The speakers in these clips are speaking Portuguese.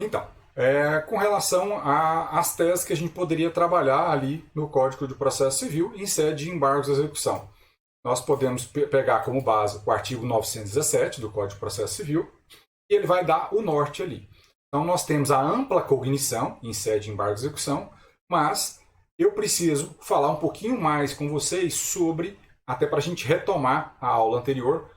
Então, com relação às teses que a gente poderia trabalhar ali no Código de Processo Civil em sede de embargos de execução. Nós podemos pegar como base o artigo 917 do Código de Processo Civil e ele vai dar o norte ali. Então, nós temos a ampla cognição em sede de embargo de execução, mas eu preciso falar um pouquinho mais com vocês sobre, até para a gente retomar a aula anterior,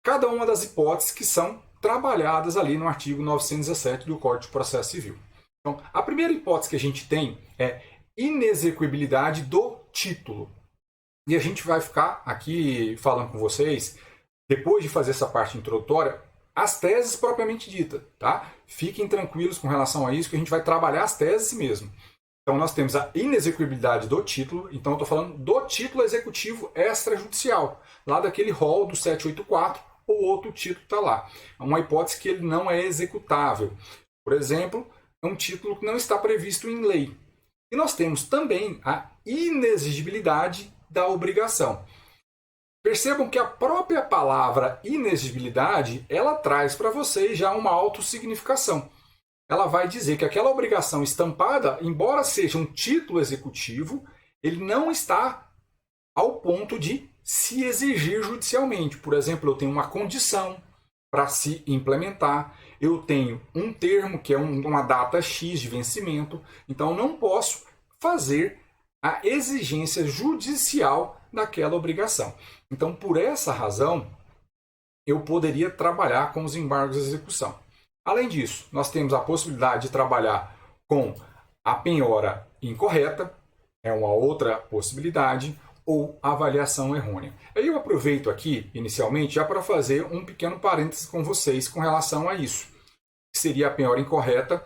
cada uma das hipóteses que são trabalhadas ali no artigo 917 do Código de Processo Civil. Então, a primeira hipótese que a gente tem é inexequibilidade do título. E a gente vai ficar aqui falando com vocês, depois de fazer essa parte introdutória, as teses propriamente ditas, tá? Fiquem tranquilos com relação a isso, que a gente vai trabalhar as teses mesmo. Então, nós temos a inexequibilidade do título. Então, eu estou falando do título executivo extrajudicial, lá daquele rol do 784, ou outro título está lá. É uma hipótese que ele não é executável. Por exemplo, é um título que não está previsto em lei. E nós temos também a inexigibilidade da obrigação. Percebam que a própria palavra inexigibilidade, ela traz para vocês já uma autossignificação. Ela vai dizer que aquela obrigação estampada, embora seja um título executivo, ele não está ao ponto de se exigir judicialmente. Por exemplo, eu tenho uma condição para se implementar, eu tenho um termo que é uma data X de vencimento, então eu não posso fazer a exigência judicial daquela obrigação. Então, por essa razão, eu poderia trabalhar com os embargos de execução. Além disso, nós temos a possibilidade de trabalhar com a penhora incorreta, é uma outra possibilidade, ou avaliação errônea. Aí eu aproveito aqui, inicialmente, já para fazer um pequeno parênteses com vocês com relação a isso, que seria a penhora incorreta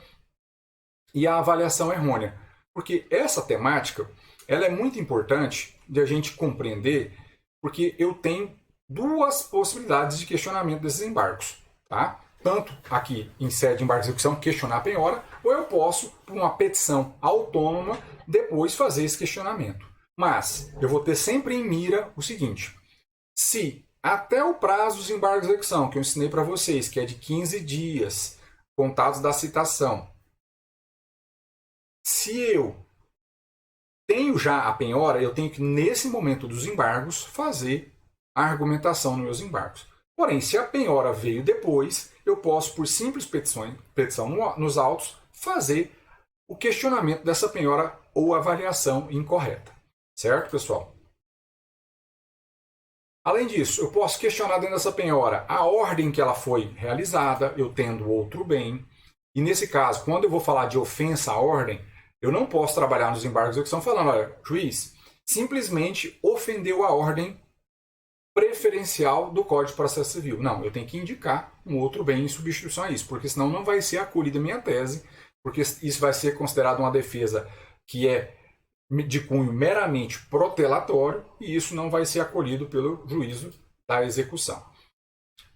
e a avaliação errônea. Porque essa temática ela é muito importante de a gente compreender, porque eu tenho duas possibilidades de questionamento desses embargos. Tá? Tanto aqui em sede de embargo de execução, questionar a penhora, ou eu posso, por uma petição autônoma, depois fazer esse questionamento. Mas eu vou ter sempre em mira o seguinte: se até o prazo dos embargos de execução, que eu ensinei para vocês, que é de 15 dias, contados da citação, se eu tenho já a penhora, eu tenho que, nesse momento dos embargos, fazer a argumentação nos meus embargos. Porém, se a penhora veio depois, eu posso, por simples petição nos autos, fazer o questionamento dessa penhora ou avaliação incorreta. Certo, pessoal? Além disso, eu posso questionar dentro dessa penhora a ordem que ela foi realizada, eu tendo outro bem. E nesse caso, quando eu vou falar de ofensa à ordem, eu não posso trabalhar nos embargos de execução falando, olha, juiz, simplesmente ofendeu a ordem preferencial do Código de Processo Civil. Não, eu tenho que indicar um outro bem em substituição a isso, porque senão não vai ser acolhida a minha tese, porque isso vai ser considerado uma defesa que é de cunho meramente protelatório e isso não vai ser acolhido pelo juízo da execução.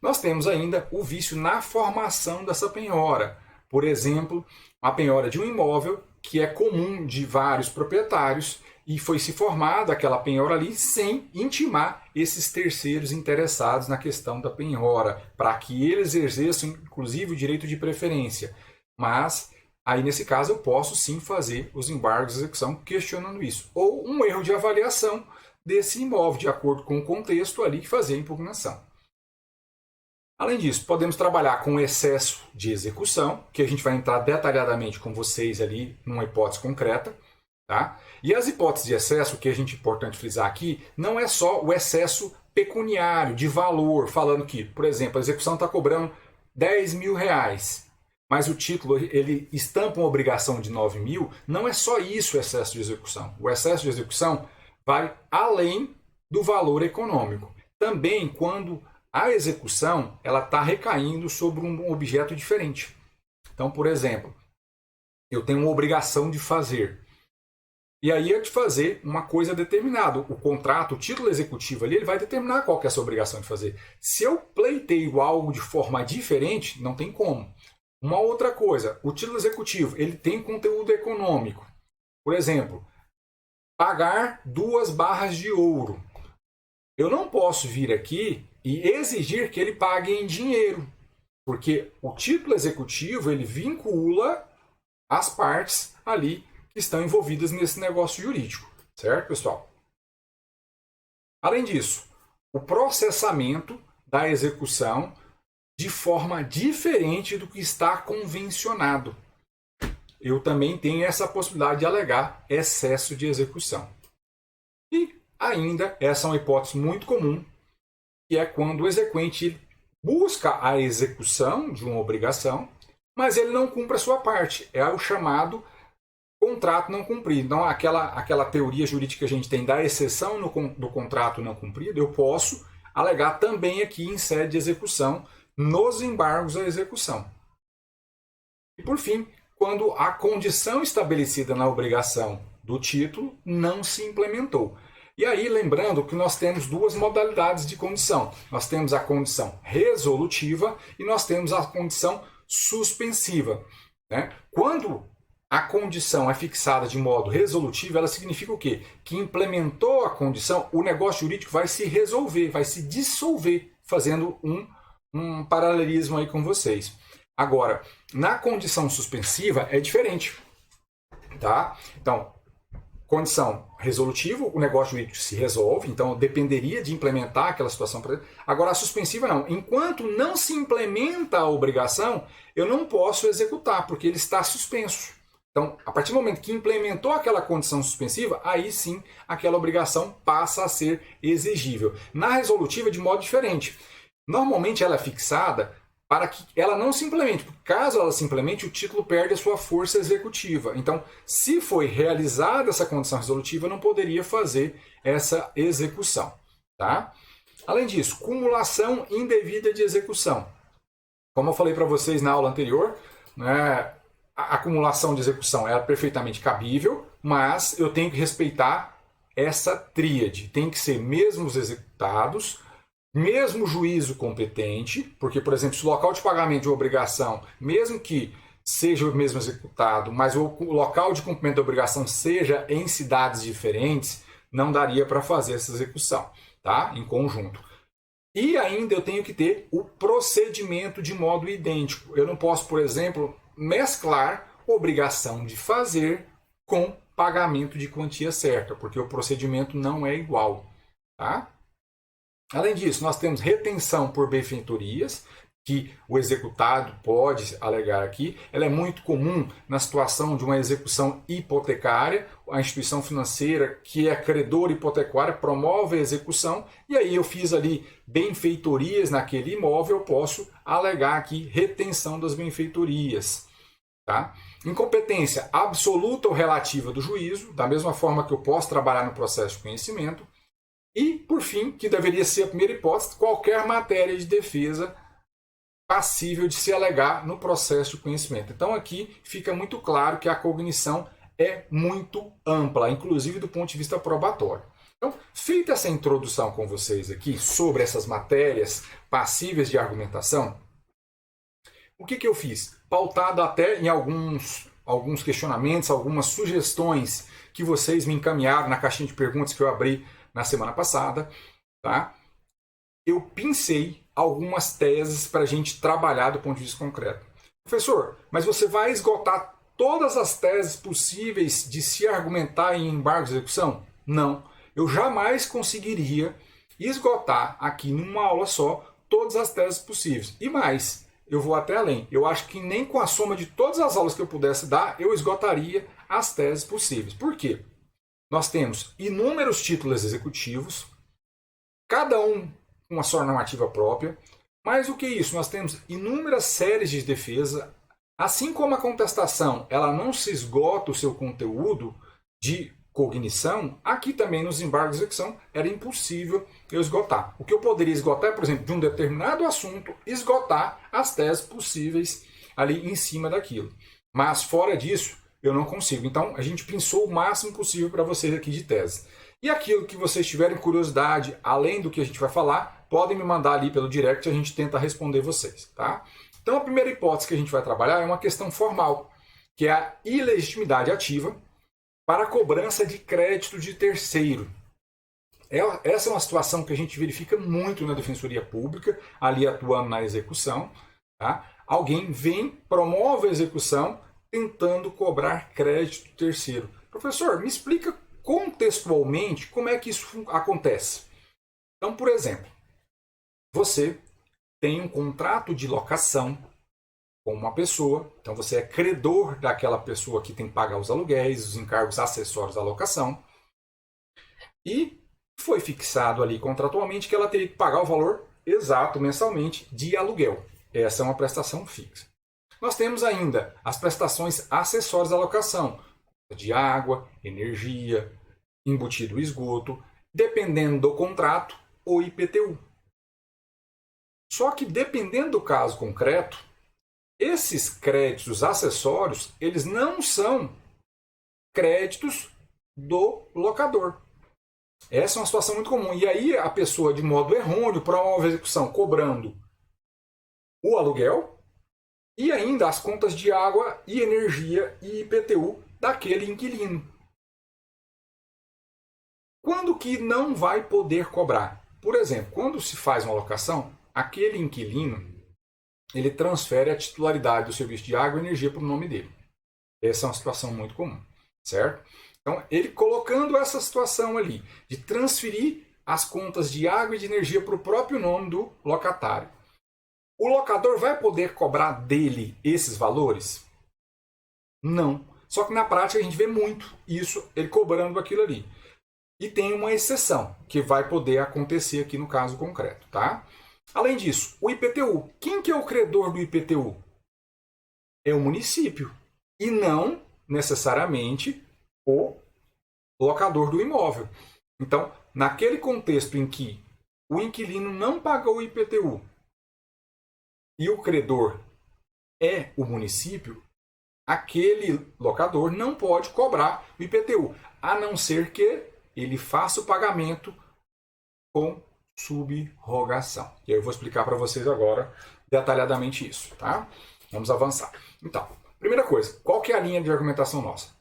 Nós temos ainda o vício na formação dessa penhora. Por exemplo, a penhora de um imóvel que é comum de vários proprietários e foi se formada aquela penhora ali sem intimar esses terceiros interessados na questão da penhora, para que eles exerçam inclusive o direito de preferência. Mas aí, nesse caso, eu posso sim fazer os embargos de execução questionando isso. Ou um erro de avaliação desse imóvel, de acordo com o contexto ali, que fazer a impugnação. Além disso, podemos trabalhar com excesso de execução, que a gente vai entrar detalhadamente com vocês ali numa hipótese concreta. Tá? E as hipóteses de excesso, que a gente é importante frisar aqui, não é só o excesso pecuniário, de valor, falando que, por exemplo, a execução está cobrando 10 mil reais. Mas o título ele estampa uma obrigação de 9 mil, não é só isso o excesso de execução. O excesso de execução vai além do valor econômico. Também quando a execução ela está recaindo sobre um objeto diferente. Então, por exemplo, eu tenho uma obrigação de fazer. E aí é de fazer uma coisa determinada. O contrato, o título executivo ali, ele vai determinar qual que é essa obrigação de fazer. Se eu pleiteio algo de forma diferente, não tem como. Uma outra coisa, o título executivo, ele tem conteúdo econômico. Por exemplo, pagar 2 barras de ouro. Eu não posso vir aqui e exigir que ele pague em dinheiro, Porque o título executivo ele vincula as partes ali que estão envolvidas nesse negócio jurídico, certo, pessoal? Além disso, o processamento da execução de forma diferente do que está convencionado. Eu também tenho essa possibilidade de alegar excesso de execução. E ainda, essa é uma hipótese muito comum, que é quando o exequente busca a execução de uma obrigação, mas ele não cumpre a sua parte. É o chamado contrato não cumprido. Então, aquela teoria jurídica que a gente tem da exceção do contrato não cumprido, eu posso alegar também aqui em sede de execução, nos embargos à execução. E por fim, quando a condição estabelecida na obrigação do título não se implementou. E aí, lembrando que nós temos duas modalidades de condição. Nós temos a condição resolutiva e nós temos a condição suspensiva. Né? Quando a condição é fixada de modo resolutivo, ela significa o quê? Que implementou a condição, o negócio jurídico vai se resolver, vai se dissolver, fazendo um paralelismo aí com vocês. Agora, na condição suspensiva é diferente. Tá? Então, condição resolutiva, o negócio jurídico se resolve, então dependeria de implementar aquela situação. Agora, a suspensiva não. Enquanto não se implementa a obrigação, eu não posso executar, porque ele está suspenso. Então, a partir do momento que implementou aquela condição suspensiva, aí sim aquela obrigação passa a ser exigível. Na resolutiva, de modo diferente. Normalmente ela é fixada para que ela não se implemente. Caso ela se implemente, o título perde a sua força executiva. Então, se foi realizada essa condição resolutiva, eu não poderia fazer essa execução. Tá? Além disso, cumulação indevida de execução. Como eu falei para vocês na aula anterior, né, a acumulação de execução é perfeitamente cabível, mas eu tenho que respeitar essa tríade. Tem que ser mesmos executados, mesmo juízo competente, porque, por exemplo, se o local de pagamento de uma obrigação, mesmo que seja o mesmo executado, mas o local de cumprimento da obrigação seja em cidades diferentes, não daria para fazer essa execução, tá? Em conjunto. E ainda eu tenho que ter o procedimento de modo idêntico. Eu não posso, por exemplo, mesclar obrigação de fazer com pagamento de quantia certa, porque o procedimento não é igual, tá? Além disso, nós temos retenção por benfeitorias, que o executado pode alegar aqui. Ela é muito comum na situação de uma execução hipotecária. A instituição financeira, que é credora hipotecara, promove a execução, e aí eu fiz ali benfeitorias naquele imóvel, eu posso alegar aqui retenção das benfeitorias. Tá? Incompetência absoluta ou relativa do juízo, da mesma forma que eu posso trabalhar no processo de conhecimento. E, por fim, que deveria ser a primeira hipótese, qualquer matéria de defesa passível de se alegar no processo de conhecimento. Então, aqui fica muito claro que a cognição é muito ampla, inclusive do ponto de vista probatório. Então, feita essa introdução com vocês aqui sobre essas matérias passíveis de argumentação, o que eu fiz? Pautado até em alguns questionamentos, algumas sugestões que vocês me encaminharam na caixinha de perguntas que eu abri na semana passada, tá? Eu pincei algumas teses para a gente trabalhar do ponto de vista concreto. Professor, mas você vai esgotar todas as teses possíveis de se argumentar em embargos de execução? Não. Eu jamais conseguiria esgotar aqui numa aula só todas as teses possíveis. E mais, eu vou até além. Eu acho que nem com a soma de todas as aulas que eu pudesse dar, eu esgotaria as teses possíveis. Por quê? Nós temos inúmeros títulos executivos, cada um com a sua normativa própria. Mais do que isso, nós temos inúmeras séries de defesa. Assim como a contestação ela não se esgota o seu conteúdo de cognição, aqui também nos embargos de execução era impossível eu esgotar. O que eu poderia esgotar é, por exemplo, de um determinado assunto, esgotar as teses possíveis ali em cima daquilo. Mas fora disso, eu não consigo. Então, a gente pensou o máximo possível para vocês aqui de tese. E aquilo que vocês tiverem curiosidade, além do que a gente vai falar, podem me mandar ali pelo direct e a gente tenta responder vocês. Tá? Então, a primeira hipótese que a gente vai trabalhar é uma questão formal, que é a ilegitimidade ativa para a cobrança de crédito de terceiro. Essa é uma situação que a gente verifica muito na Defensoria Pública, ali atuando na execução. Tá? Alguém vem, promove a execução, tentando cobrar crédito terceiro. Professor, me explica contextualmente como é que isso acontece. Então, por exemplo, você tem um contrato de locação com uma pessoa, então você é credor daquela pessoa que tem que pagar os aluguéis, os encargos acessórios da locação, e foi fixado ali contratualmente que ela teria que pagar o valor exato mensalmente de aluguel. Essa é uma prestação fixa. Nós temos ainda as prestações acessórias da locação, de água, energia, embutido esgoto, dependendo do contrato, o IPTU. Só que dependendo do caso concreto, esses créditos acessórios, eles não são créditos do locador. Essa é uma situação muito comum. E aí a pessoa, de modo errôneo, promove a execução cobrando o aluguel e ainda as contas de água e energia e IPTU daquele inquilino. Quando que não vai poder cobrar? Por exemplo, quando se faz uma locação, aquele inquilino ele transfere a titularidade do serviço de água e energia para o nome dele. Essa é uma situação muito comum, certo? Então, ele colocando essa situação ali, de transferir as contas de água e de energia para o próprio nome do locatário. O locador vai poder cobrar dele esses valores? Não. Só que na prática a gente vê muito isso, ele cobrando aquilo ali. E tem uma exceção, que vai poder acontecer aqui no caso concreto, tá? Além disso, o IPTU. Quem que é o credor do IPTU? É o município. E não necessariamente o locador do imóvel. Então, naquele contexto em que o inquilino não pagou o IPTU e o credor é o município, aquele locador não pode cobrar o IPTU, a não ser que ele faça o pagamento com subrogação. E aí eu vou explicar para vocês agora detalhadamente isso, tá? Vamos avançar. Então, primeira coisa, qual que é a linha de argumentação nossa?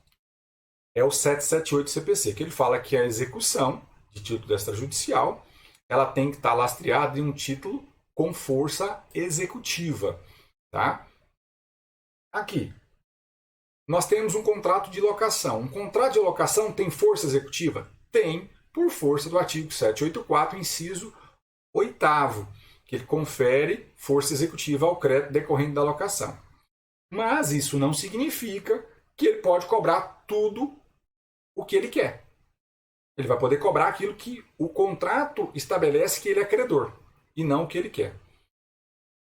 É o 778 CPC, que ele fala que a execução de título extrajudicial ela tem que estar lastreada em um título com força executiva, tá? Aqui, nós temos um contrato de locação. Um contrato de locação tem força executiva? Tem, por força do artigo 784, inciso 8º, que ele confere força executiva ao crédito decorrente da locação. Mas isso não significa que ele pode cobrar tudo o que ele quer. Ele vai poder cobrar aquilo que o contrato estabelece que ele é credor, e não o que ele quer.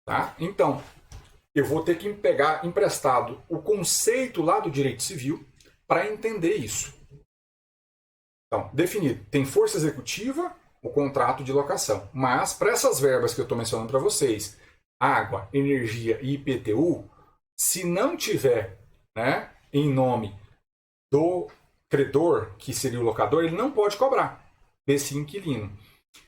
Tá? Então, eu vou ter que pegar emprestado o conceito lá do direito civil para entender isso. Então, definido, tem força executiva o contrato de locação. Mas, para essas verbas que eu estou mencionando para vocês, água, energia e IPTU, se não tiver, né, em nome do credor, que seria o locador, ele não pode cobrar desse inquilino.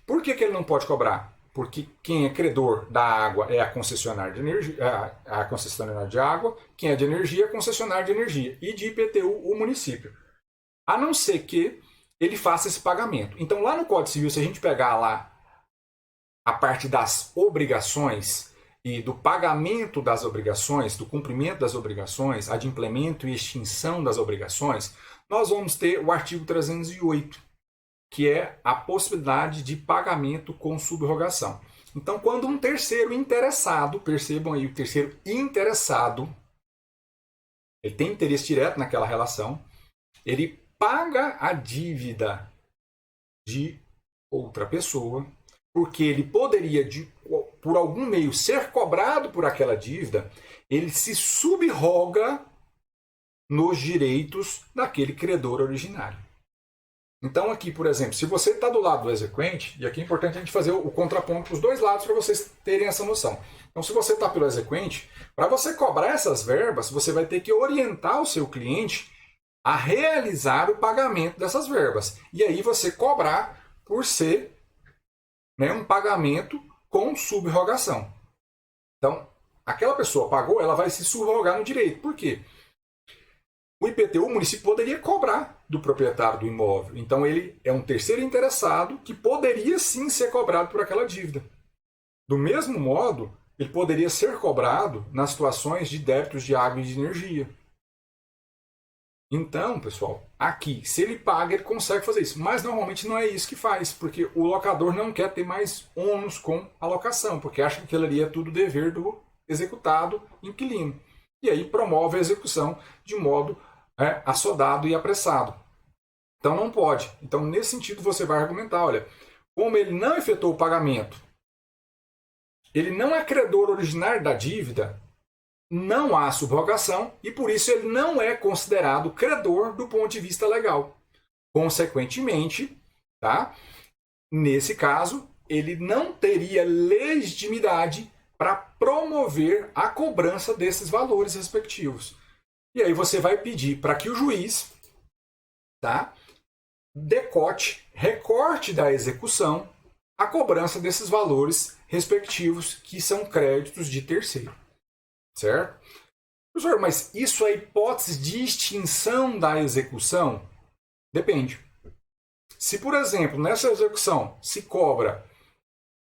Por que ele não pode cobrar? Porque quem é credor da água é a concessionária de energia, a concessionária de água, quem é de energia é a concessionária de energia, e de IPTU o município. A não ser que ele faça esse pagamento. Então, lá no Código Civil, se a gente pegar lá a parte das obrigações e do pagamento das obrigações, do cumprimento das obrigações, adimplemento e extinção das obrigações, nós vamos ter o artigo 308, que é a possibilidade de pagamento com subrogação. Então, quando um terceiro interessado, percebam aí, o terceiro interessado, ele tem interesse direto naquela relação, ele paga a dívida de outra pessoa, porque ele poderia, por algum meio, ser cobrado por aquela dívida, ele se subroga nos direitos daquele credor originário. Então aqui, por exemplo, se você está do lado do exequente, e aqui é importante a gente fazer o contraponto para os dois lados para vocês terem essa noção. Então se você está pelo exequente, para você cobrar essas verbas, você vai ter que orientar o seu cliente a realizar o pagamento dessas verbas. E aí você cobrar por ser, né, um pagamento com subrogação. Então, aquela pessoa pagou, ela vai se subrogar no direito. Por quê? O IPTU, o município poderia cobrar do proprietário do imóvel. Então, ele é um terceiro interessado que poderia sim ser cobrado por aquela dívida. Do mesmo modo, ele poderia ser cobrado nas situações de débitos de água e de energia. Então, pessoal, aqui, se ele paga, ele consegue fazer isso. Mas normalmente não é isso que faz, porque o locador não quer ter mais ônus com a locação, porque acha que aquilo ali é tudo dever do executado inquilino. E aí promove a execução de modo assodado e apressado. Então não pode. Então, nesse sentido, você vai argumentar, olha, como ele não efetuou o pagamento, ele não é credor originário da dívida, não há subrogação e por isso ele não é considerado credor do ponto de vista legal. Consequentemente, tá? Nesse caso, ele não teria legitimidade para promover a cobrança desses valores respectivos. E aí você vai pedir para que o juiz, tá, decote, recorte da execução a cobrança desses valores respectivos que são créditos de terceiro. Certo? Professor, mas isso é hipótese de extinção da execução? Depende. Se, por exemplo, nessa execução se cobra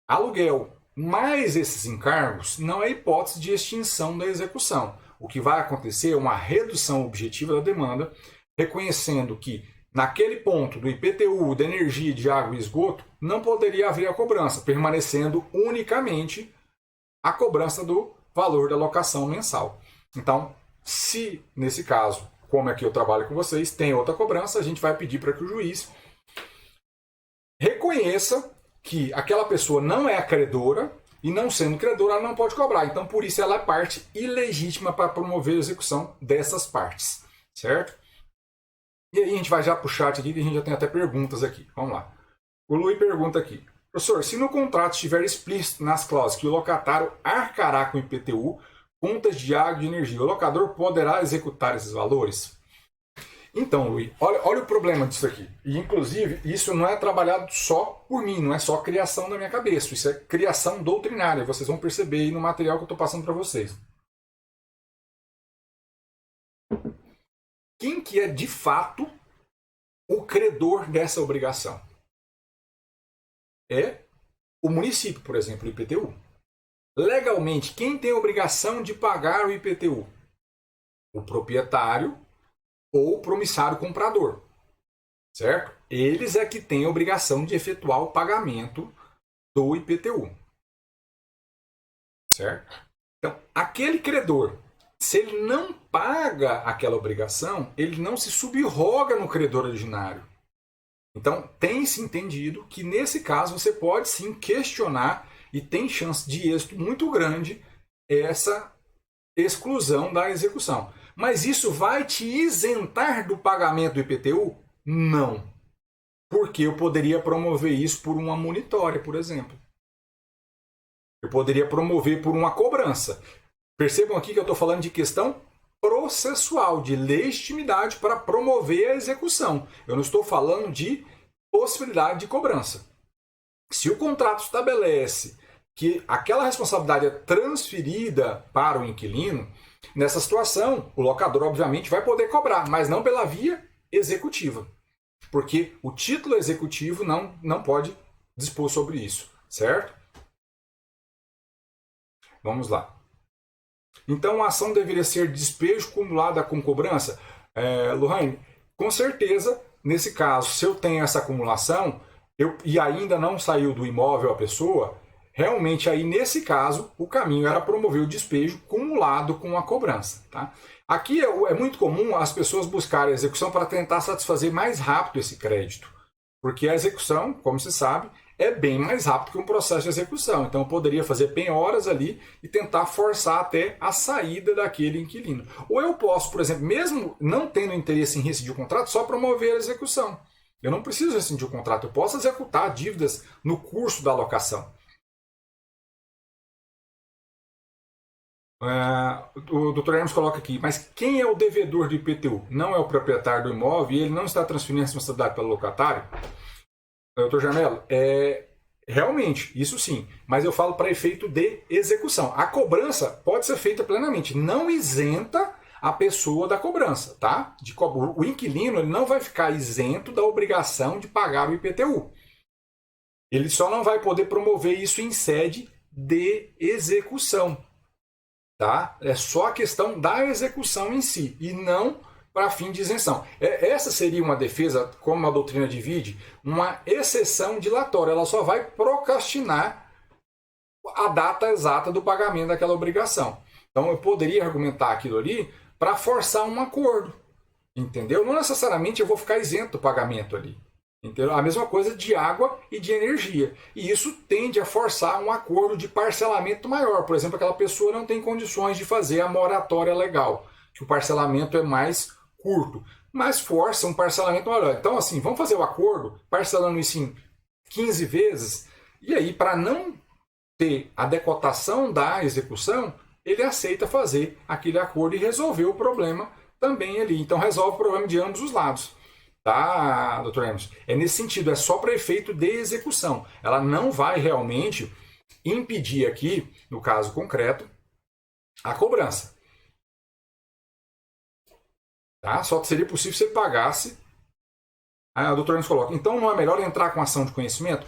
aluguel mais esses encargos, não é hipótese de extinção da execução. O que vai acontecer é uma redução objetiva da demanda, reconhecendo que naquele ponto do IPTU, de energia, de água e esgoto, não poderia haver a cobrança, permanecendo unicamente a cobrança do valor da locação mensal. Então, se nesse caso, como aqui eu trabalho com vocês, tem outra cobrança, a gente vai pedir para que o juiz reconheça que aquela pessoa não é acreedora e, não sendo credora, ela não pode cobrar. Então, por isso, ela é parte ilegítima para promover a execução dessas partes. Certo? E aí a gente vai já para o chat aqui, que a gente já tem até perguntas aqui. Vamos lá. O Luiz pergunta aqui. Professor, se no contrato estiver explícito nas cláusulas que o locatário arcará com IPTU, contas de água e de energia, o locador poderá executar esses valores? Então, Luiz, olha o problema disso aqui. E, inclusive, isso não é trabalhado só por mim, não é só criação da minha cabeça. Isso é criação doutrinária. Vocês vão perceber aí no material que eu estou passando para vocês. Quem que é, de fato, o credor dessa obrigação? É o município, por exemplo, o IPTU. Legalmente, quem tem a obrigação de pagar o IPTU? O proprietário ou o promissário comprador. Certo? Eles é que têm a obrigação de efetuar o pagamento do IPTU. Certo? Então, aquele credor, se ele não paga aquela obrigação, ele não se subroga no credor originário. Então, tem-se entendido que, nesse caso, você pode sim questionar e tem chance de êxito muito grande essa exclusão da execução. Mas isso vai te isentar do pagamento do IPTU? Não. Porque eu poderia promover isso por uma monitória, por exemplo. Eu poderia promover por uma cobrança. Percebam aqui que eu estou falando de questão processual, de legitimidade para promover a execução. Eu não estou falando de possibilidade de cobrança. Se o contrato estabelece que aquela responsabilidade é transferida para o inquilino, nessa situação, o locador, obviamente, vai poder cobrar, mas não pela via executiva. Porque o título executivo não pode dispor sobre isso, certo? Vamos lá. Então, a ação deveria ser despejo cumulada com cobrança? Lohane, com certeza, nesse caso, se eu tenho essa acumulação e ainda não saiu do imóvel a pessoa, realmente aí, nesse caso, o caminho era promover o despejo cumulado com a cobrança. Tá? Aqui é muito comum as pessoas buscarem a execução para tentar satisfazer mais rápido esse crédito. Porque a execução, como se sabe, é bem mais rápido que um processo de execução. Então, eu poderia fazer penhoras ali e tentar forçar até a saída daquele inquilino. Ou eu posso, por exemplo, mesmo não tendo interesse em rescindir o contrato, só promover a execução. Eu não preciso rescindir o contrato, eu posso executar dívidas no curso da locação. O Dr. Hermes coloca aqui, mas quem é o devedor do IPTU? Não é o proprietário do imóvel e ele não está transferindo a responsabilidade para o locatário? Dr. Jamelo, realmente, isso sim, mas eu falo para efeito de execução. A cobrança pode ser feita plenamente, não isenta a pessoa da cobrança, tá? O inquilino ele não vai ficar isento da obrigação de pagar o IPTU. Ele só não vai poder promover isso em sede de execução. Tá? É só a questão da execução em si e não para fim de isenção. Essa seria uma defesa, como a doutrina divide, uma exceção dilatória. Ela só vai procrastinar a data exata do pagamento daquela obrigação. Então eu poderia argumentar aquilo ali para forçar um acordo. Entendeu? Não necessariamente eu vou ficar isento do pagamento ali. Entendeu? A mesma coisa de água e de energia. E isso tende a forçar um acordo de parcelamento maior. Por exemplo, aquela pessoa não tem condições de fazer a moratória legal, que o parcelamento é mais curto, mas força um parcelamento maior. Então, assim, vamos fazer o acordo parcelando isso em 15 vezes, e aí, para não ter a decotação da execução, ele aceita fazer aquele acordo e resolver o problema também ali. Então, resolve o problema de ambos os lados. Tá, doutor Emerson? É nesse sentido, é só para efeito de execução. Ela não vai realmente impedir aqui, no caso concreto, a cobrança. Tá? Só seria possível se ele pagasse. A doutor Emerson coloca, então não é melhor entrar com ação de conhecimento?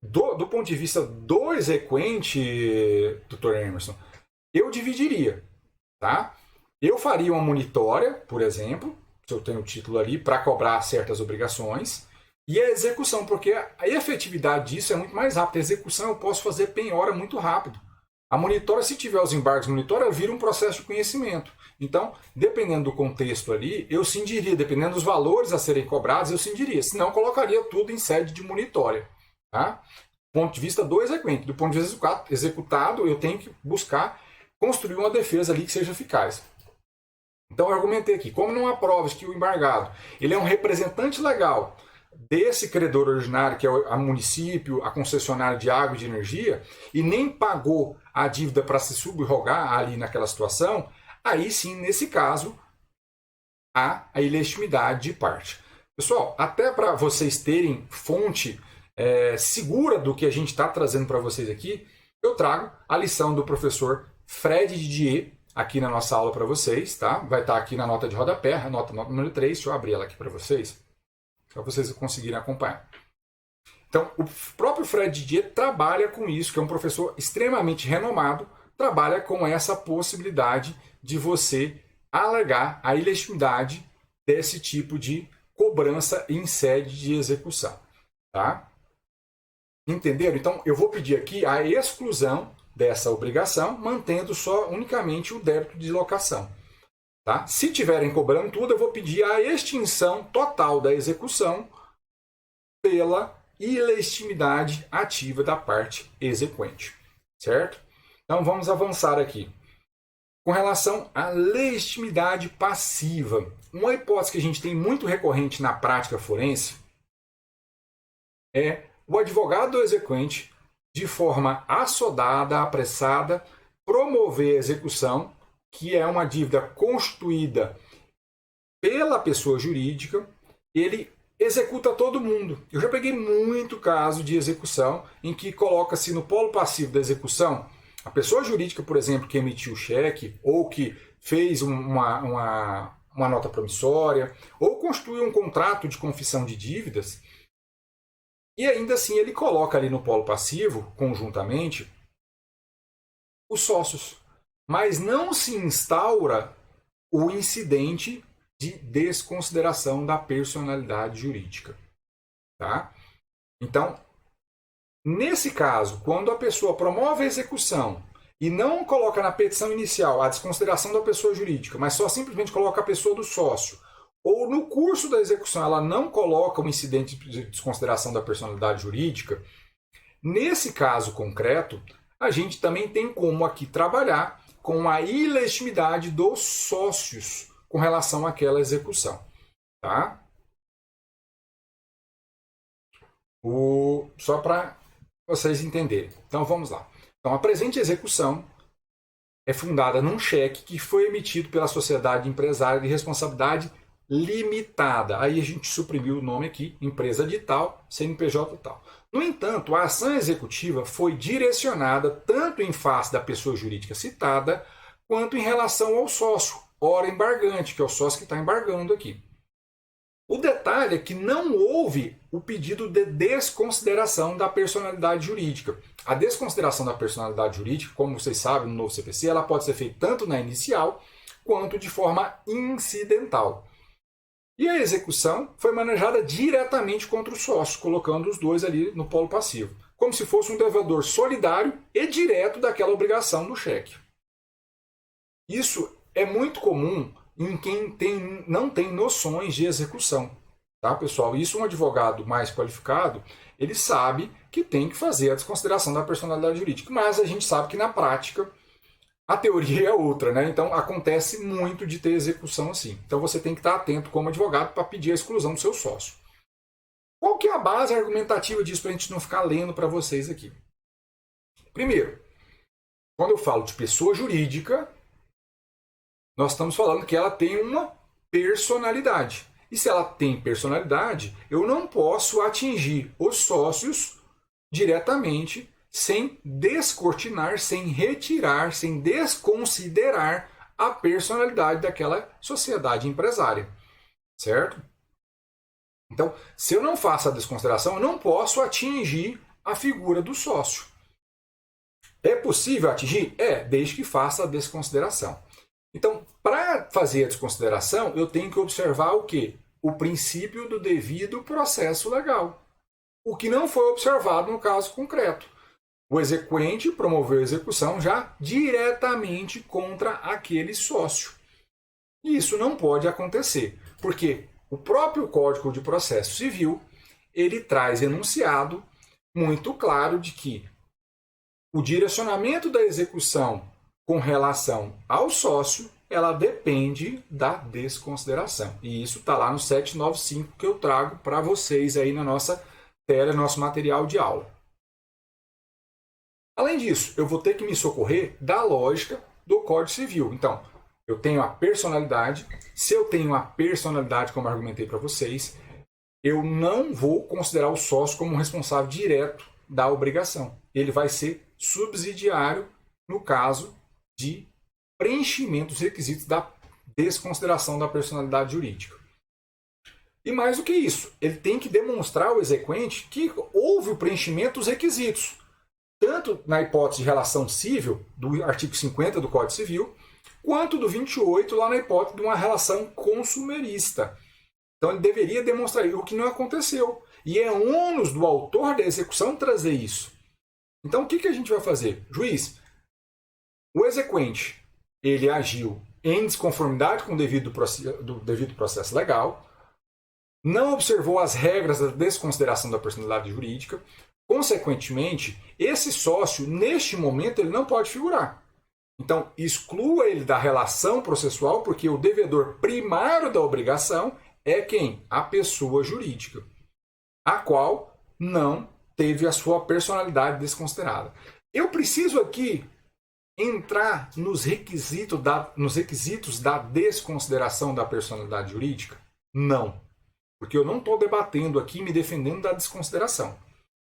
Do ponto de vista do exequente, doutor Emerson, eu dividiria. Tá? Eu faria uma monitória, por exemplo, se eu tenho o título ali, para cobrar certas obrigações, e a execução, porque a efetividade disso é muito mais rápida. A execução eu posso fazer penhora muito rápido. A monitória, se tiver os embargos monitória, vira um processo de conhecimento. Então, dependendo do contexto ali, eu cindiria, dependendo dos valores a serem cobrados, eu cindiria. Senão, eu colocaria tudo em sede de monitória. Tá? Do ponto de vista do exequente. Do ponto de vista executado, eu tenho que buscar construir uma defesa ali que seja eficaz. Então eu argumentei aqui, como não há provas que o embargado ele é um representante legal desse credor originário, que é o município, a concessionária de água e de energia, e nem pagou a dívida para se subrogar ali naquela situação, aí sim, nesse caso, há a ilegitimidade de parte. Pessoal, até para vocês terem fonte segura do que a gente está trazendo para vocês aqui, eu trago a lição do professor Fred Didier, aqui na nossa aula para vocês, tá? Vai estar aqui na nota de rodapé, a nota número 3, deixa eu abrir ela aqui para vocês, para vocês conseguirem acompanhar. Então, o próprio Fred Didier trabalha com isso, que é um professor extremamente renomado, trabalha com essa possibilidade de você alegar a ilegitimidade desse tipo de cobrança em sede de execução, tá? Entenderam? Então, eu vou pedir aqui a exclusão dessa obrigação, mantendo só unicamente o débito de locação. Tá? Se tiverem cobrando tudo, eu vou pedir a extinção total da execução pela ilegitimidade ativa da parte exequente. Certo? Então vamos avançar aqui. Com relação à legitimidade passiva, uma hipótese que a gente tem muito recorrente na prática forense é o advogado do exequente, de forma assodada, apressada, promover a execução, que é uma dívida constituída pela pessoa jurídica, ele executa todo mundo. Eu já peguei muito caso de execução em que coloca-se no polo passivo da execução a pessoa jurídica, por exemplo, que emitiu o cheque, ou que fez uma nota promissória, ou constituiu um contrato de confissão de dívidas. E ainda assim ele coloca ali no polo passivo, conjuntamente, os sócios. Mas não se instaura o incidente de desconsideração da personalidade jurídica. Tá? Então, nesse caso, quando a pessoa promove a execução e não coloca na petição inicial a desconsideração da pessoa jurídica, mas só simplesmente coloca a pessoa do sócio, ou no curso da execução ela não coloca o incidente de desconsideração da personalidade jurídica, nesse caso concreto, a gente também tem como aqui trabalhar com a ilegitimidade dos sócios com relação àquela execução. Tá? Só para vocês entenderem. Então vamos lá. Então a presente execução é fundada num cheque que foi emitido pela sociedade empresária de responsabilidade limitada. Aí a gente suprimiu o nome aqui, empresa de tal, CNPJ tal. No entanto, a ação executiva foi direcionada tanto em face da pessoa jurídica citada, quanto em relação ao sócio, ora embargante, que é o sócio que está embargando aqui. O detalhe é que não houve o pedido de desconsideração da personalidade jurídica. a desconsideração da personalidade jurídica, como vocês sabem, no novo CPC, ela pode ser feita tanto na inicial quanto de forma incidental. E a execução foi manejada diretamente contra o sócio, colocando os dois ali no polo passivo, como se fosse um devedor solidário e direto daquela obrigação do cheque. Isso é muito comum em quem não tem noções de execução. Tá, pessoal? Isso um advogado mais qualificado, ele sabe que tem que fazer a desconsideração da personalidade jurídica, mas a gente sabe que na prática a teoria é outra, né? Então acontece muito de ter execução assim. Então você tem que estar atento como advogado para pedir a exclusão do seu sócio. Qual que é a base argumentativa disso para a gente não ficar lendo para vocês aqui? Primeiro, quando eu falo de pessoa jurídica, nós estamos falando que ela tem uma personalidade. E se ela tem personalidade, eu não posso atingir os sócios diretamente sem descortinar, sem retirar, sem desconsiderar a personalidade daquela sociedade empresária. Certo? Então, se eu não faço a desconsideração, eu não posso atingir a figura do sócio. É possível atingir? É, desde que faça a desconsideração. Então, para fazer a desconsideração, eu tenho que observar o quê? O princípio do devido processo legal. O que não foi observado no caso concreto. O exequente promoveu a execução já diretamente contra aquele sócio. E isso não pode acontecer, porque o próprio Código de Processo Civil, ele traz enunciado muito claro de que o direcionamento da execução com relação ao sócio, ela depende da desconsideração. E isso está lá no 795 que eu trago para vocês aí na nossa tela, nosso material de aula. Além disso, eu vou ter que me socorrer da lógica do Código Civil. Então, eu tenho a personalidade. Se eu tenho a personalidade, como eu argumentei para vocês, eu não vou considerar o sócio como responsável direto da obrigação. Ele vai ser subsidiário no caso de preenchimento dos requisitos da desconsideração da personalidade jurídica. E mais do que isso, ele tem que demonstrar ao exequente que houve o preenchimento dos requisitos, tanto na hipótese de relação civil, do artigo 50 do Código Civil, quanto do 28, lá na hipótese de uma relação consumerista. Então ele deveria demonstrar o que não aconteceu. E é ônus do autor da execução trazer isso. Então o que a gente vai fazer? Juiz, o exequente, ele agiu em desconformidade com o devido processo legal, não observou as regras da desconsideração da personalidade jurídica, consequentemente, esse sócio, neste momento, ele não pode figurar. Então, exclua ele da relação processual, porque o devedor primário da obrigação é quem? A pessoa jurídica, a qual não teve a sua personalidade desconsiderada. Eu preciso aqui entrar nos requisitos da desconsideração da personalidade jurídica? Não. Porque eu não estou debatendo aqui, me defendendo da desconsideração.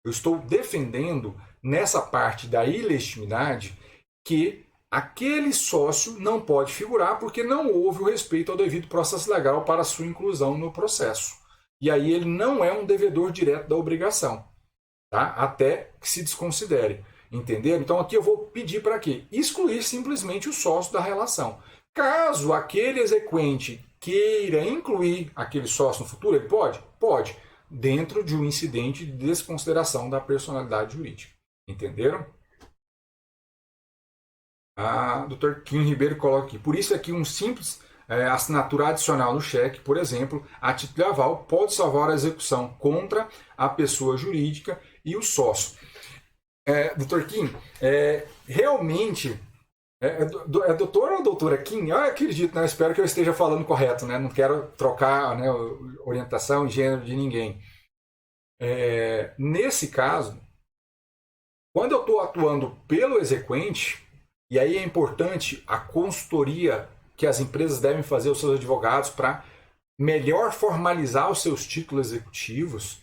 Eu estou defendendo, nessa parte da ilegitimidade, que aquele sócio não pode figurar porque não houve o respeito ao devido processo legal para a sua inclusão no processo. E aí ele não é um devedor direto da obrigação, tá? Até que se desconsidere. Entenderam? Então aqui eu vou pedir para quê? Excluir simplesmente o sócio da relação. Caso aquele exequente queira incluir aquele sócio no futuro, ele pode? Pode. Dentro de um incidente de desconsideração da personalidade jurídica. Entenderam? A Dr. Kim Ribeiro coloca aqui. Por isso aqui um simples assinatura adicional no cheque, por exemplo, a título de aval, pode salvar a execução contra a pessoa jurídica e o sócio. Dr. Kim, realmente... É doutor ou doutora Kim? Eu acredito, né? Eu espero que eu esteja falando correto, né? Não quero trocar, né, orientação e gênero de ninguém. Nesse caso, quando eu estou atuando pelo exequente, e aí é importante a consultoria que as empresas devem fazer aos seus advogados para melhor formalizar os seus títulos executivos,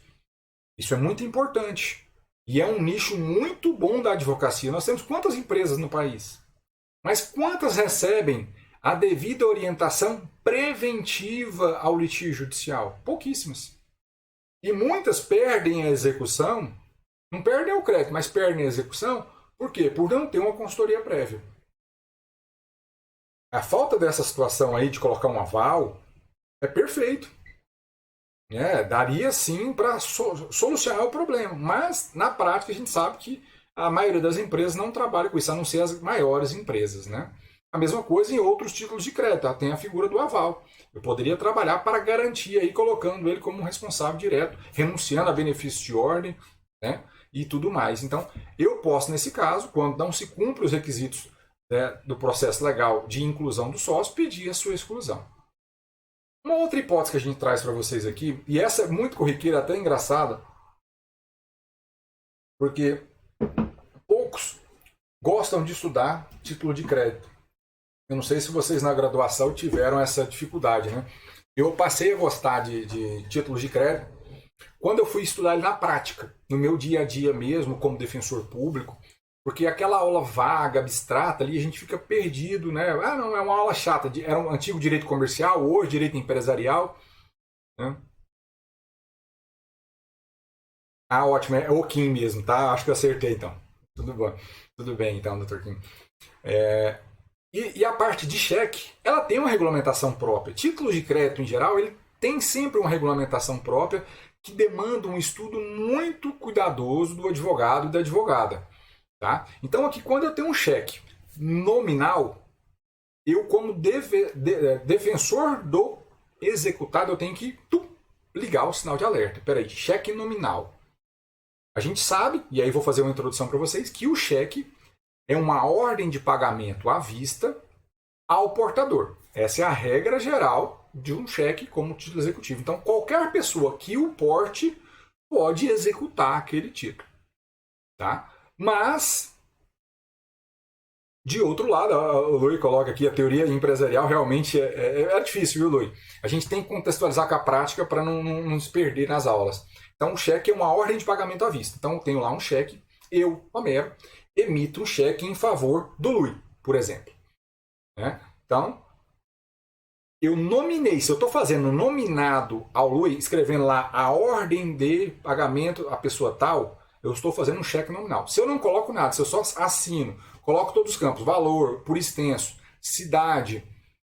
isso é muito importante. E é um nicho muito bom da advocacia. Nós temos quantas empresas no país? Mas quantas recebem a devida orientação preventiva ao litígio judicial? Pouquíssimas. E muitas perdem a execução Não perdem o crédito, mas perdem a execução. Por quê? Por não ter uma consultoria prévia. A falta dessa situação aí de colocar um aval é perfeito. Daria sim para solucionar o problema. Mas, na prática, a gente sabe que a maioria das empresas não trabalha com isso, a não ser as maiores empresas. Né? A mesma coisa em outros títulos de crédito. Tem a figura do aval. Eu poderia trabalhar para garantir aí, colocando ele como responsável direto, renunciando a benefício de ordem, né? E tudo mais. Então, eu posso, nesse caso, quando não se cumpre os requisitos, né, do processo legal de inclusão do sócio, pedir a sua exclusão. Uma outra hipótese que a gente traz para vocês aqui, e essa é muito corriqueira, até engraçada, porque poucos gostam de estudar título de crédito. Eu não sei se vocês na graduação tiveram essa dificuldade, né? Eu passei a gostar de títulos de crédito quando eu fui estudar ele na prática, no meu dia a dia mesmo, como defensor público, porque aquela aula vaga, abstrata ali, a gente fica perdido, né? Ah, não, é uma aula chata. Era um antigo direito comercial, hoje direito empresarial. Né? Ah, ótimo, é o Kim mesmo, tá? Acho que eu acertei então. Tudo bom. Tudo bem então, Dr. Kim. E a parte de cheque, ela tem uma regulamentação própria. Títulos de crédito em geral, ele tem sempre uma regulamentação própria que demanda um estudo muito cuidadoso do advogado e da advogada. Tá? Então aqui quando eu tenho um cheque nominal, eu como defensor do executado, eu tenho que ligar o sinal de alerta. Peraí, cheque nominal. A gente sabe, e aí vou fazer uma introdução para vocês, que o cheque é uma ordem de pagamento à vista ao portador. Essa é a regra geral de um cheque como título executivo. Então qualquer pessoa que o porte pode executar aquele título. Tá? Mas, de outro lado, o Lui coloca aqui a teoria empresarial, realmente é difícil, viu, Lui? A gente tem que contextualizar com a prática para não se perder nas aulas. Então, o cheque é uma ordem de pagamento à vista. Então, eu tenho lá um cheque, eu, Homero, emito um cheque em favor do Lui, por exemplo. Né? Então, eu nominei, se eu estou fazendo nominado ao Lui, escrevendo lá a ordem de pagamento à pessoa tal, eu estou fazendo um cheque nominal. Se eu não coloco nada, se eu só assino, coloco todos os campos, valor, por extenso, cidade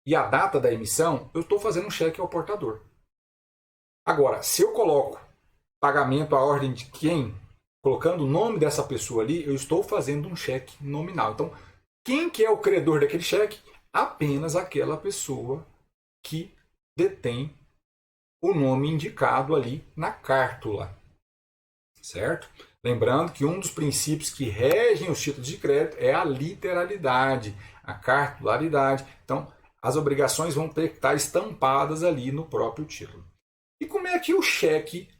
e a data da emissão, eu estou fazendo um cheque ao portador. Agora, se eu coloco pagamento à ordem de quem, colocando o nome dessa pessoa ali, eu estou fazendo um cheque nominal. Então, quem que é o credor daquele cheque? Apenas aquela pessoa que detém o nome indicado ali na cártula. Certo? Lembrando que um dos princípios que regem os títulos de crédito é a literalidade, a cartularidade. Então, as obrigações vão ter que estar estampadas ali no próprio título. E como é que o cheque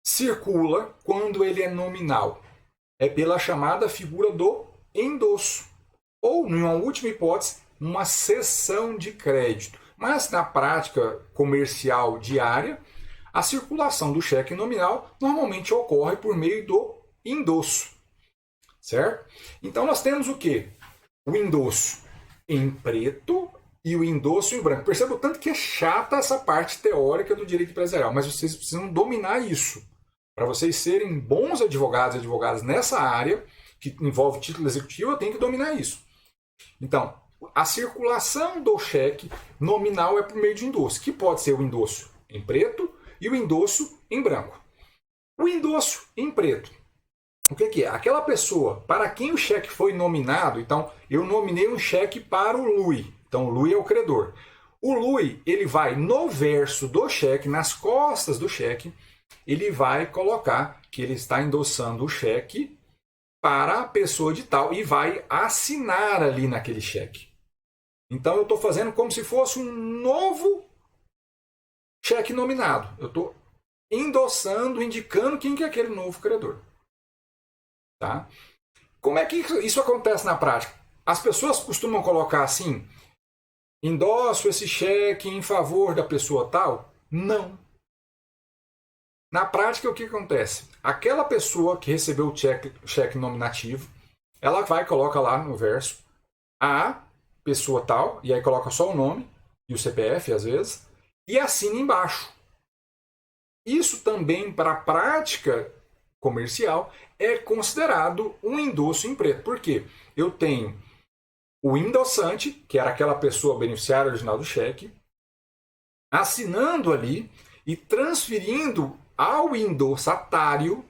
circula quando ele é nominal? É pela chamada figura do endosso. Ou, numa última hipótese, uma cessão de crédito. Mas na prática comercial diária, a circulação do cheque nominal normalmente ocorre por meio do endosso. Certo? Então nós temos o quê? O endosso em preto e o endosso em branco. Perceba o tanto que é chata essa parte teórica do direito empresarial, mas vocês precisam dominar isso. Para vocês serem bons advogados e advogadas nessa área, que envolve título executivo, eu tenho que dominar isso. Então, a circulação do cheque nominal é por meio de endosso, que pode ser o endosso em preto e o endosso em branco. O endosso em preto, o que é? Aquela pessoa para quem o cheque foi nominado, então eu nominei um cheque para o Lui, então o Lui é o credor. O Lui, ele vai no verso do cheque, nas costas do cheque, ele vai colocar que ele está endossando o cheque para a pessoa de tal e vai assinar ali naquele cheque. Então eu estou fazendo como se fosse um novo cheque nominado. Eu estou endossando, indicando quem que é aquele novo credor. Tá? Como é que isso acontece na prática? As pessoas costumam colocar assim, endosso esse cheque em favor da pessoa tal? Não. Na prática, o que acontece? Aquela pessoa que recebeu o cheque nominativo, ela vai e coloca lá no verso a pessoa tal, e aí coloca só o nome e o CPF às vezes, e assina embaixo. Isso também para a prática comercial, é considerado um endosso em preto. Por quê? Eu tenho o endossante, que era aquela pessoa beneficiária original do cheque, assinando ali e transferindo ao endossatário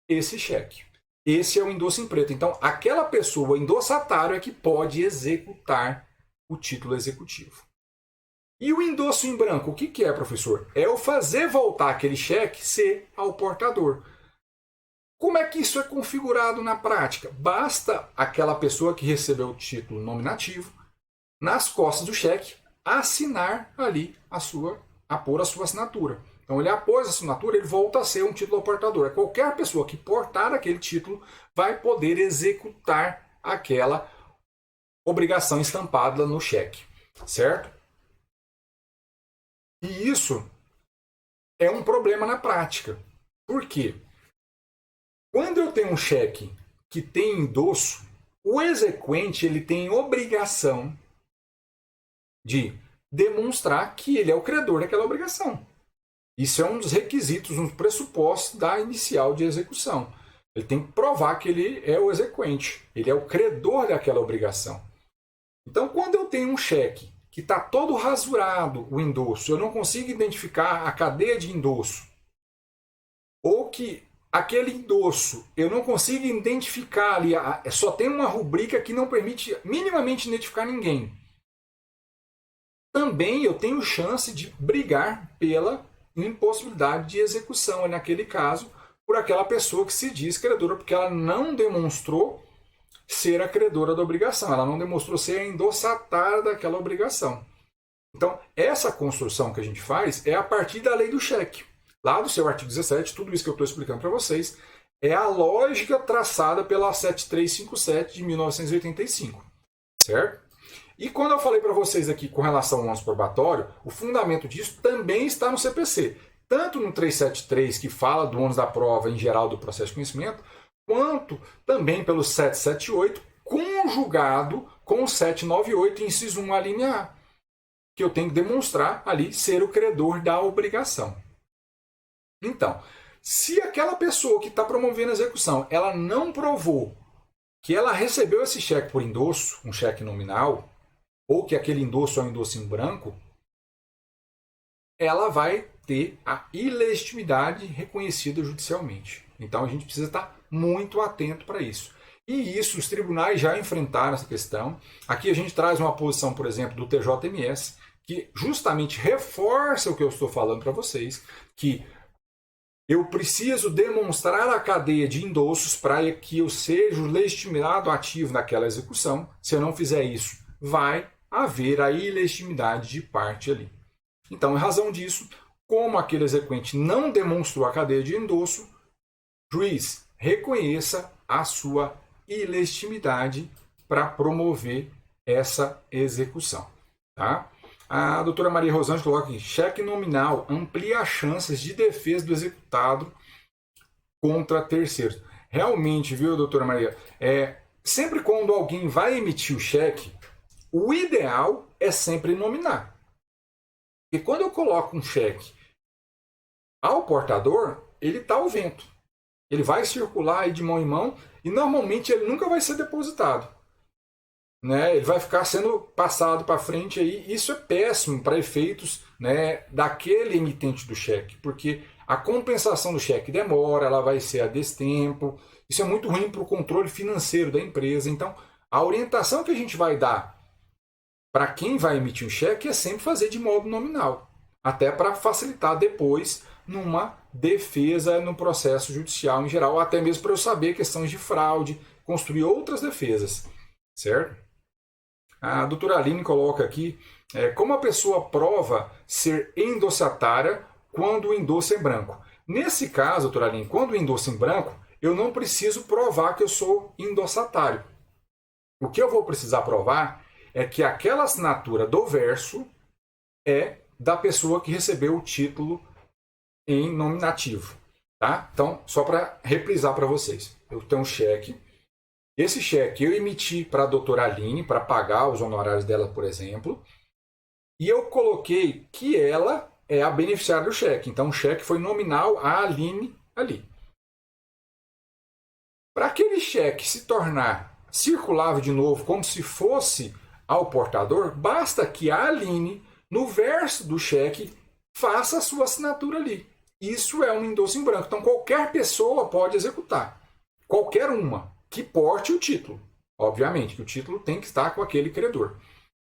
esse cheque. Esse é o endosso em preto. Então, aquela pessoa, o endossatário, é que pode executar o título executivo. E o endosso em branco, o que é, professor? É o fazer voltar aquele cheque ser ao portador. Como é que isso é configurado na prática? Basta aquela pessoa que recebeu o título nominativo, nas costas do cheque, assinar ali pôr a sua assinatura. Então ele após a assinatura, ele volta a ser um título ao portador. Qualquer pessoa que portar aquele título vai poder executar aquela obrigação estampada no cheque, certo? E isso é um problema na prática. Por quê? Quando eu tenho um cheque que tem endosso, o exequente ele tem obrigação de demonstrar que ele é o credor daquela obrigação. Isso é um dos requisitos, um dos pressupostos da inicial de execução. Ele tem que provar que ele é o exequente, ele é o credor daquela obrigação. Então, quando eu tenho um cheque que está todo rasurado, o endosso, eu não consigo identificar a cadeia de endosso, ou que aquele endosso eu não consigo identificar ali, só tem uma rubrica que não permite minimamente identificar ninguém, também eu tenho chance de brigar pela impossibilidade de execução, naquele caso, por aquela pessoa que se diz credora, porque ela não demonstrou ser a credora da obrigação, ela não demonstrou ser a endossatária daquela obrigação. Então, essa construção que a gente faz é a partir da lei do cheque. Lá do seu artigo 17, tudo isso que eu estou explicando para vocês é a lógica traçada pela 7357 de 1985, certo? E quando eu falei para vocês aqui com relação ao ônus probatório, o fundamento disso também está no CPC. Tanto no 373, que fala do ônus da prova em geral do processo de conhecimento, quanto também pelo 778, conjugado com o 798, inciso 1, a linha A, que eu tenho que demonstrar ali ser o credor da obrigação. Então, se aquela pessoa que está promovendo a execução, ela não provou que ela recebeu esse cheque por endosso, um cheque nominal, ou que aquele endosso é um endosso em branco, ela vai ter a ilegitimidade reconhecida judicialmente. Então a gente precisa estar muito atento para isso. E isso, os tribunais já enfrentaram essa questão. Aqui a gente traz uma posição, por exemplo, do TJMS, que justamente reforça o que eu estou falando para vocês, que eu preciso demonstrar a cadeia de endossos para que eu seja o legitimado ativo naquela execução. Se eu não fizer isso, vai haver a ilegitimidade de parte ali. Então, em razão disso, como aquele exequente não demonstrou a cadeia de endosso, juiz, reconheça a sua ilegitimidade para promover essa execução. Tá? A doutora Maria Rosângela coloca aqui, cheque nominal amplia as chances de defesa do executado contra terceiros. Realmente, viu, doutora Maria? Sempre quando alguém vai emitir o cheque, o ideal é sempre nominar. E quando eu coloco um cheque ao portador, ele está ao vento. Ele vai circular aí de mão em mão e normalmente ele nunca vai ser depositado. Né? Ele vai ficar sendo passado para frente aí. Isso é péssimo para efeitos, né, daquele emitente do cheque, porque a compensação do cheque demora, ela vai ser a destempo. Isso é muito ruim para o controle financeiro da empresa. Então, a orientação que a gente vai dar para quem vai emitir um cheque é sempre fazer de modo nominal, até para facilitar depois numa defesa no processo judicial em geral, ou até mesmo para eu saber questões de fraude, construir outras defesas, certo? A doutora Aline coloca aqui como a pessoa prova ser endossatária quando o endosso é em branco. Nesse caso, doutora Aline, quando o endosso é em branco, eu não preciso provar que eu sou endossatário. O que eu vou precisar provar é que aquela assinatura do verso é da pessoa que recebeu o título em nominativo. Tá? Então, só para reprisar para vocês. Eu tenho um cheque. Esse cheque eu emiti para a doutora Aline, para pagar os honorários dela, por exemplo. E eu coloquei que ela é a beneficiária do cheque. Então, o cheque foi nominal a Aline ali. Para aquele cheque se tornar circulável de novo, como se fosse ao portador, basta que a Aline, no verso do cheque, faça a sua assinatura ali. Isso é um endosso em branco. Então qualquer pessoa pode executar. Qualquer uma que porte o título. Obviamente que o título tem que estar com aquele credor.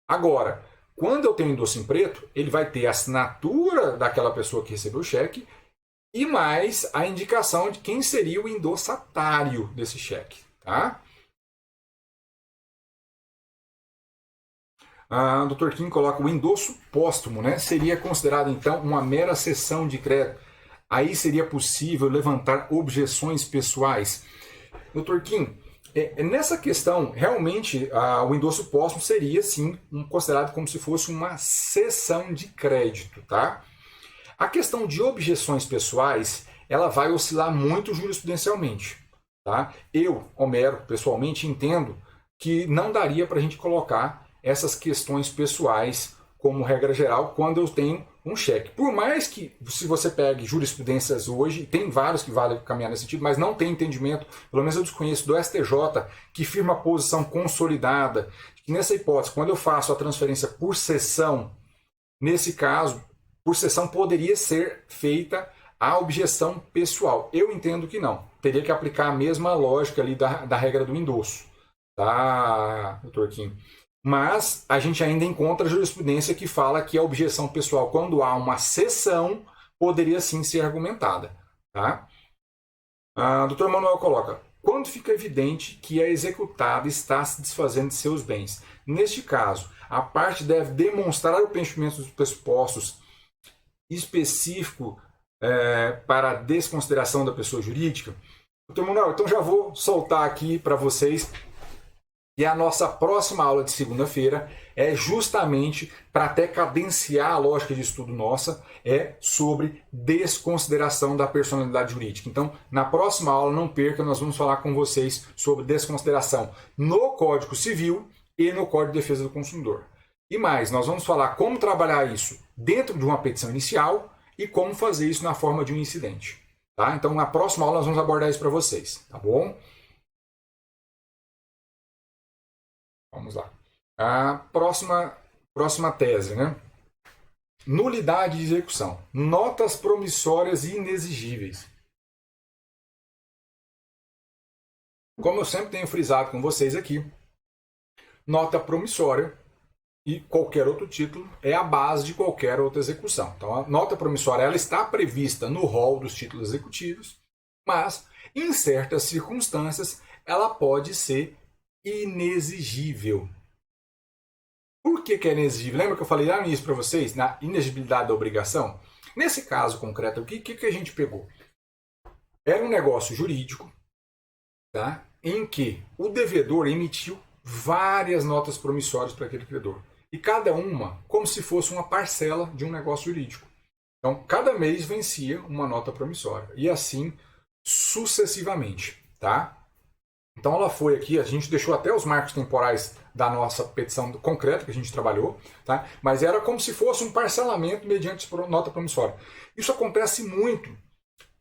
Agora, quando eu tenho endosso em preto, ele vai ter a assinatura daquela pessoa que recebeu o cheque e mais a indicação de quem seria o endossatário desse cheque. Tá? O Dr. Kim coloca o endosso póstumo, né? Seria considerado então uma mera cessão de crédito. Aí seria possível levantar objeções pessoais. Dr. Kim, nessa questão, realmente o endosso póstumo seria sim considerado como se fosse uma cessão de crédito, tá? A questão de objeções pessoais, ela vai oscilar muito jurisprudencialmente, tá? Eu, Homero, pessoalmente entendo que não daria para a gente colocar essas questões pessoais como regra geral quando eu tenho um cheque. Por mais que, se você pegue jurisprudências hoje, tem vários que valem caminhar nesse sentido, mas não tem entendimento, pelo menos eu desconheço, do STJ, que firma a posição consolidada, que nessa hipótese, quando eu faço a transferência por cessão, nesse caso, por cessão poderia ser feita a objeção pessoal. Eu entendo que não. Teria que aplicar a mesma lógica ali da regra do endosso. Tá, doutor Kim? Mas a gente ainda encontra jurisprudência que fala que a objeção pessoal, quando há uma cessão, poderia sim ser argumentada. Tá? Dr. Manuel coloca, quando fica evidente que a executada está se desfazendo de seus bens. Neste caso, a parte deve demonstrar o preenchimento dos pressupostos específico para a desconsideração da pessoa jurídica. Dr. Manuel, então já vou soltar aqui para vocês. E a nossa próxima aula de segunda-feira é justamente para até cadenciar a lógica de estudo nossa, é sobre desconsideração da personalidade jurídica. Então, na próxima aula, não perca, nós vamos falar com vocês sobre desconsideração no Código Civil e no Código de Defesa do Consumidor. E mais, nós vamos falar como trabalhar isso dentro de uma petição inicial e como fazer isso na forma de um incidente. Tá? Então, na próxima aula, nós vamos abordar isso para vocês. Tá bom? Vamos lá. A próxima tese, né? Nulidade de execução. Notas promissórias inexigíveis. Como eu sempre tenho frisado com vocês aqui, nota promissória e qualquer outro título é a base de qualquer outra execução. Então, a nota promissória ela está prevista no rol dos títulos executivos, mas, em certas circunstâncias, ela pode ser inexigível. Por que é inexigível? Lembra que eu falei lá no início para vocês, na inexigibilidade da obrigação? Nesse caso concreto, o que a gente pegou? Era um negócio jurídico, tá? Em que o devedor emitiu várias notas promissórias para aquele credor. E cada uma como se fosse uma parcela de um negócio jurídico. Então, cada mês vencia uma nota promissória. E assim sucessivamente, tá? Então ela foi aqui, a gente deixou até os marcos temporais da nossa petição concreta que a gente trabalhou, tá? Mas era como se fosse um parcelamento mediante nota promissória. Isso acontece muito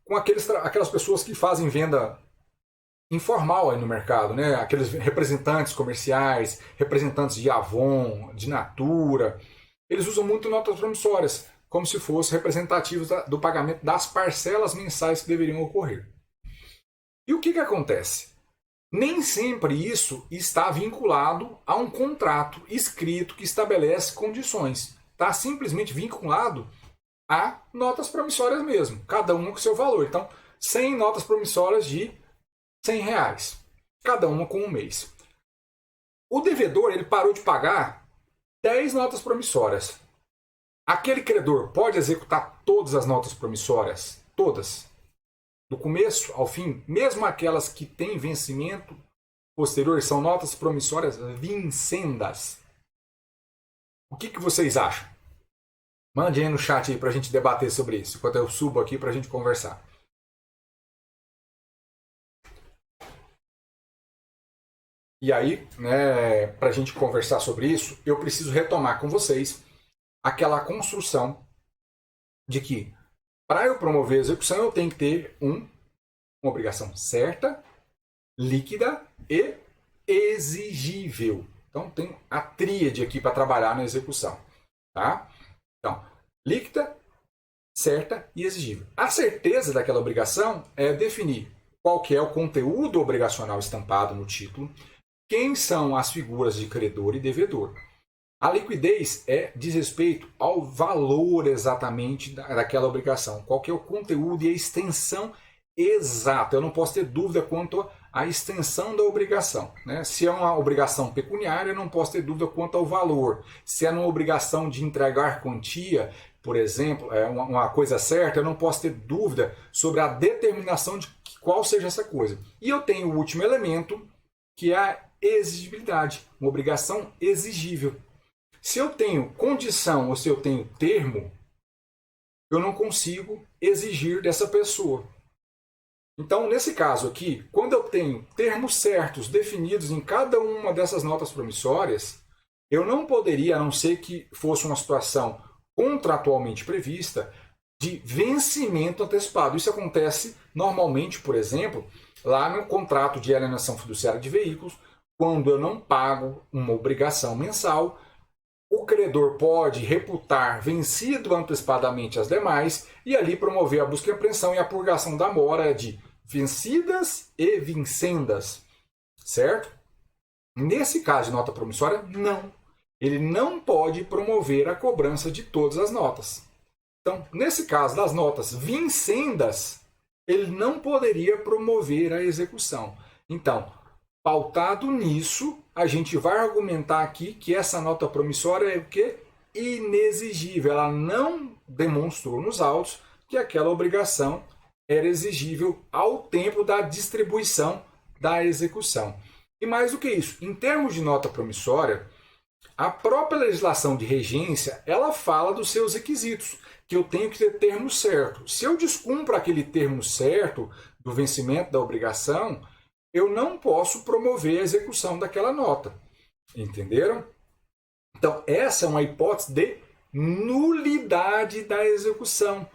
com aquelas pessoas que fazem venda informal aí no mercado, né? Aqueles representantes comerciais, representantes de Avon, de Natura, eles usam muito notas promissórias, como se fossem representativos do pagamento das parcelas mensais que deveriam ocorrer. E o que acontece? Nem sempre isso está vinculado a um contrato escrito que estabelece condições. Está simplesmente vinculado a notas promissórias mesmo, cada uma com seu valor. Então, 100 notas promissórias de R$100, cada uma com um mês. O devedor ele parou de pagar 10 notas promissórias. Aquele credor pode executar todas as notas promissórias? Todas. Do começo ao fim, mesmo aquelas que têm vencimento posterior, são notas promissórias vincendas. O que vocês acham? Mande aí no chat aí para a gente debater sobre isso, enquanto eu subo aqui para a gente conversar. E aí, né, para a gente conversar sobre isso, eu preciso retomar com vocês aquela construção de que para eu promover a execução, eu tenho que ter uma obrigação certa líquida e exigível. Então tem a tríade aqui para trabalhar na execução. Tá? Então, líquida, certa e exigível. A certeza daquela obrigação é definir qual que é o conteúdo obrigacional estampado no título, quem são as figuras de credor e devedor. A liquidez diz respeito ao valor exatamente daquela obrigação, qual que é o conteúdo e a extensão exata. Eu não posso ter dúvida quanto à extensão da obrigação. Né? Se é uma obrigação pecuniária, eu não posso ter dúvida quanto ao valor. Se é uma obrigação de entregar quantia, por exemplo, é uma coisa certa, eu não posso ter dúvida sobre a determinação de qual seja essa coisa. E eu tenho o último elemento, que é a exigibilidade, uma obrigação exigível. Se eu tenho condição ou se eu tenho termo, eu não consigo exigir dessa pessoa. Então, nesse caso aqui, quando eu tenho termos certos definidos em cada uma dessas notas promissórias, eu não poderia, a não ser que fosse uma situação contratualmente prevista, de vencimento antecipado. Isso acontece normalmente, por exemplo, lá no contrato de alienação fiduciária de veículos, quando eu não pago uma obrigação mensal, o credor pode reputar vencido antecipadamente as demais e ali promover a busca e apreensão e a purgação da mora de vencidas e vincendas, certo? Nesse caso de nota promissória, não. Ele não pode promover a cobrança de todas as notas. Então, nesse caso das notas vincendas, ele não poderia promover a execução. Então, pautado nisso, a gente vai argumentar aqui que essa nota promissória é o quê? Inexigível. Ela não demonstrou nos autos que aquela obrigação era exigível ao tempo da distribuição da execução. E mais do que isso, em termos de nota promissória, a própria legislação de regência, ela fala dos seus requisitos, que eu tenho que ter termo certo. Se eu descumpro aquele termo certo do vencimento da obrigação, eu não posso promover a execução daquela nota. Entenderam? Então, essa é uma hipótese de nulidade da execução.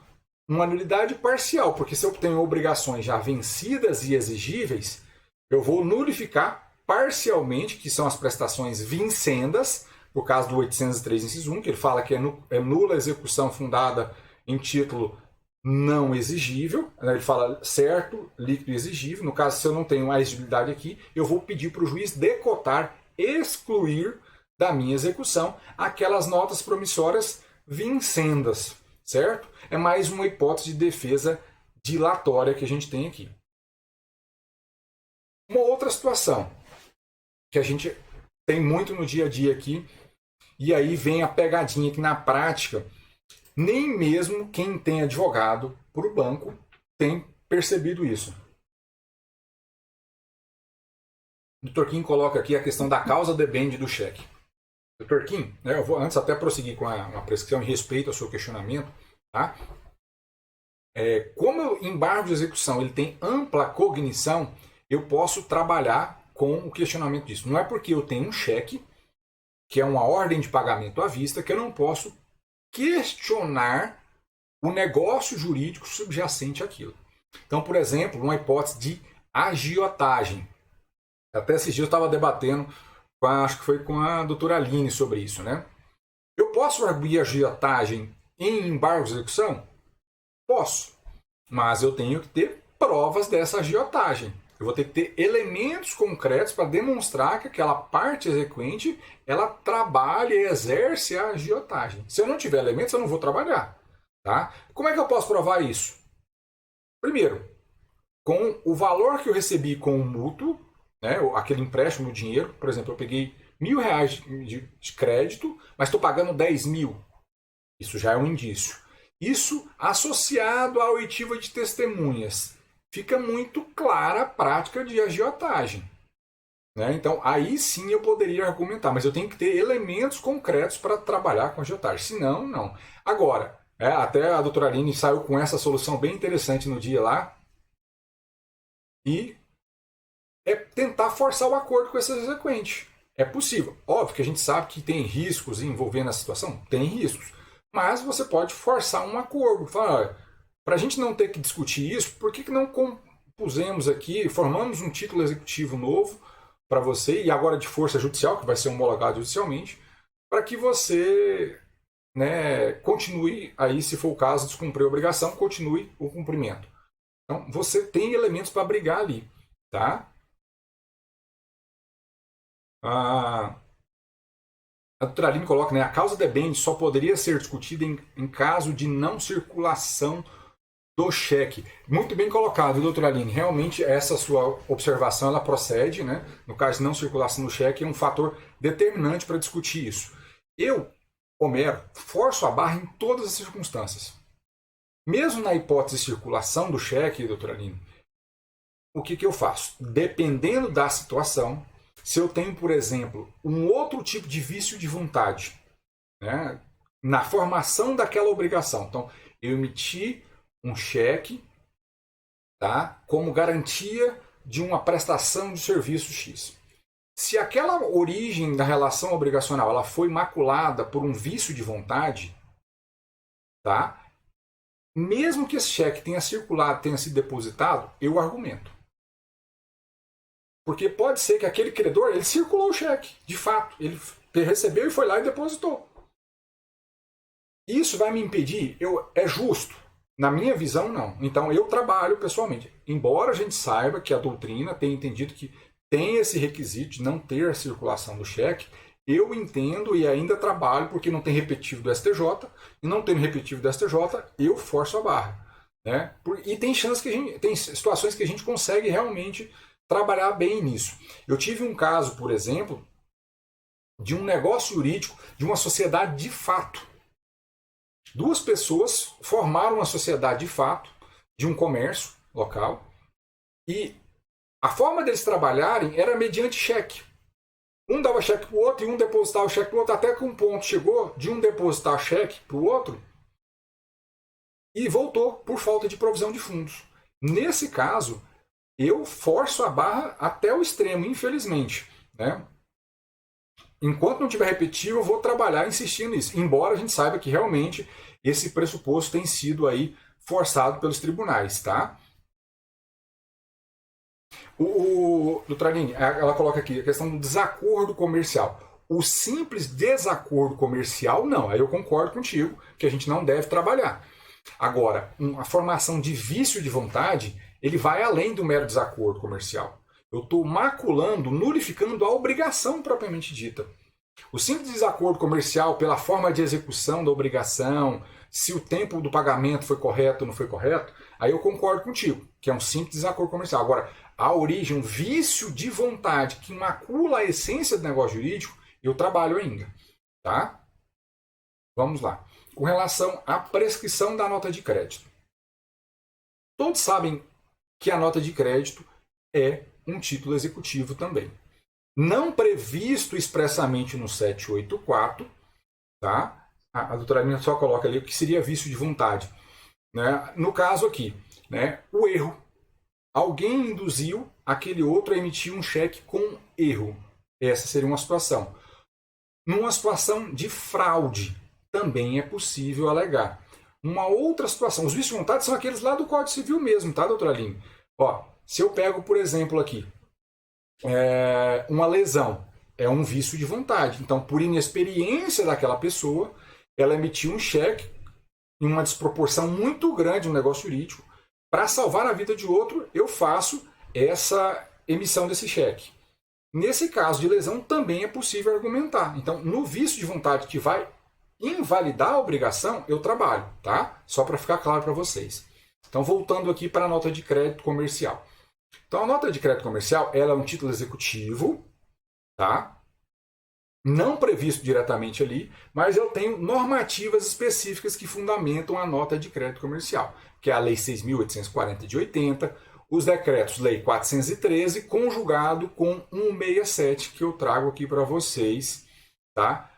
Uma nulidade parcial, porque se eu tenho obrigações já vencidas e exigíveis, eu vou nulificar parcialmente, que são as prestações vincendas, por causa do 803, inciso 1, que ele fala que é nula a execução fundada em título não exigível. Ele fala certo, líquido e exigível. No caso, se eu não tenho a exigibilidade aqui, eu vou pedir para o juiz decotar, excluir da minha execução aquelas notas promissórias vincendas, certo? É mais uma hipótese de defesa dilatória que a gente tem aqui. Uma outra situação que a gente tem muito no dia a dia aqui, e aí vem a pegadinha que na prática nem mesmo quem tem advogado para o banco tem percebido isso. O Dr. Kim coloca aqui a questão da causa debende do cheque. Dr. Kim, eu vou antes até prosseguir com uma prescrição em respeito ao seu questionamento, tá? Como o embargo de execução ele tem ampla cognição, eu posso trabalhar com o questionamento disso. Não é porque eu tenho um cheque, que é uma ordem de pagamento à vista, que eu não posso questionar o negócio jurídico subjacente àquilo. Então, por exemplo, uma hipótese de agiotagem. Até esses dias eu estava debatendo, acho que foi com a doutora Aline sobre isso, né? Eu posso arguir agiotagem em embargo de execução? Posso, mas eu tenho que ter provas dessa agiotagem. Eu vou ter que ter elementos concretos para demonstrar que aquela parte exequente ela trabalha e exerce a agiotagem. Se eu não tiver elementos, eu não vou trabalhar. Tá? Como é que eu posso provar isso? Primeiro, com o valor que eu recebi com o mútuo, né, aquele empréstimo do dinheiro, por exemplo, eu peguei R$1.000 de crédito, mas estou pagando 10 mil. Isso já é um indício. Isso associado à oitiva de testemunhas. Fica muito clara a prática de agiotagem. Né? Então, aí sim eu poderia argumentar, mas eu tenho que ter elementos concretos para trabalhar com agiotagem. Senão, não. Agora, até a doutora Aline saiu com essa solução bem interessante no dia lá. E é tentar forçar o acordo com esse exequente. É possível. Óbvio que a gente sabe que tem riscos envolvendo a situação. Tem riscos. Mas você pode forçar um acordo. Falar, para a gente não ter que discutir isso, por que não pusemos aqui, formamos um título executivo novo para você, e agora de força judicial, que vai ser homologado judicialmente, para que você, né, continue aí, se for o caso, descumprir a obrigação, continue o cumprimento. Então, você tem elementos para brigar ali, tá? A doutora Aline coloca, né, a causa debênt só poderia ser discutida em caso de não circulação do cheque. Muito bem colocado, doutora Aline. Realmente, essa sua observação ela procede, né? No caso de não circulação do cheque, é um fator determinante para discutir isso. Eu, Homero, forço a barra em todas as circunstâncias. Mesmo na hipótese de circulação do cheque, doutora Aline, o que eu faço? Dependendo da situação, se eu tenho, por exemplo, um outro tipo de vício de vontade, né, na formação daquela obrigação. Então, eu emiti um cheque, tá, como garantia de uma prestação de serviço X. Se aquela origem da relação obrigacional ela foi maculada por um vício de vontade, tá, mesmo que esse cheque tenha circulado, tenha sido depositado, eu argumento. Porque pode ser que aquele credor, ele circulou o cheque, de fato. Ele recebeu e foi lá e depositou. Isso vai me impedir? É justo? Na minha visão, não. Então, eu trabalho pessoalmente. Embora a gente saiba que a doutrina tenha entendido que tem esse requisito de não ter a circulação do cheque, eu entendo e ainda trabalho porque não tem repetitivo do STJ, e não tendo repetitivo do STJ, eu forço a barra. Né? E tem chance que tem situações que a gente consegue realmente trabalhar bem nisso. Eu tive um caso, por exemplo, de um negócio jurídico de uma sociedade de fato. Duas pessoas formaram uma sociedade de fato, de um comércio local, e a forma deles trabalharem era mediante cheque. Um dava cheque para o outro e um depositava o cheque para o outro, até que um ponto chegou de um depositar cheque para o outro e voltou por falta de provisão de fundos. Nesse caso, eu forço a barra até o extremo, infelizmente. Né? Enquanto não tiver repetitivo, eu vou trabalhar insistindo nisso. Embora a gente saiba que realmente esse pressuposto tem sido aí forçado pelos tribunais. Tá? Doutora Aline, ela coloca aqui a questão do desacordo comercial. O simples desacordo comercial, não. Aí eu concordo contigo que a gente não deve trabalhar. Agora, a formação de vício de vontade, ele vai além do mero desacordo comercial. Eu estou maculando, nulificando a obrigação propriamente dita. O simples desacordo comercial pela forma de execução da obrigação, se o tempo do pagamento foi correto ou não foi correto, aí eu concordo contigo, que é um simples desacordo comercial. Agora, a origem, um vício de vontade que macula a essência do negócio jurídico, eu trabalho ainda. Tá? Vamos lá. Com relação à prescrição da nota de crédito. Todos sabem que a nota de crédito é um título executivo também. Não previsto expressamente no 784, tá? A doutora Aline só coloca ali o que seria vício de vontade. Né? No caso aqui, né, o erro. Alguém induziu aquele outro a emitir um cheque com erro. Essa seria uma situação. Numa situação de fraude, também é possível alegar. Uma outra situação, os vícios de vontade são aqueles lá do Código Civil mesmo, tá, doutora Aline? Ó, se eu pego, por exemplo, aqui, uma lesão, é um vício de vontade. Então, por inexperiência daquela pessoa, ela emitiu um cheque em uma desproporção muito grande no negócio jurídico. Para salvar a vida de outro, eu faço essa emissão desse cheque. Nesse caso de lesão, também é possível argumentar. Então, no vício de vontade que vai invalidar a obrigação, eu trabalho, tá? Só para ficar claro para vocês. Então, voltando aqui para a nota de crédito comercial. Então, a nota de crédito comercial, ela é um título executivo, tá? Não previsto diretamente ali, mas eu tenho normativas específicas que fundamentam a nota de crédito comercial, que é a Lei 6.840 de 80, os decretos Lei 413, conjugado com 167, que eu trago aqui para vocês, tá?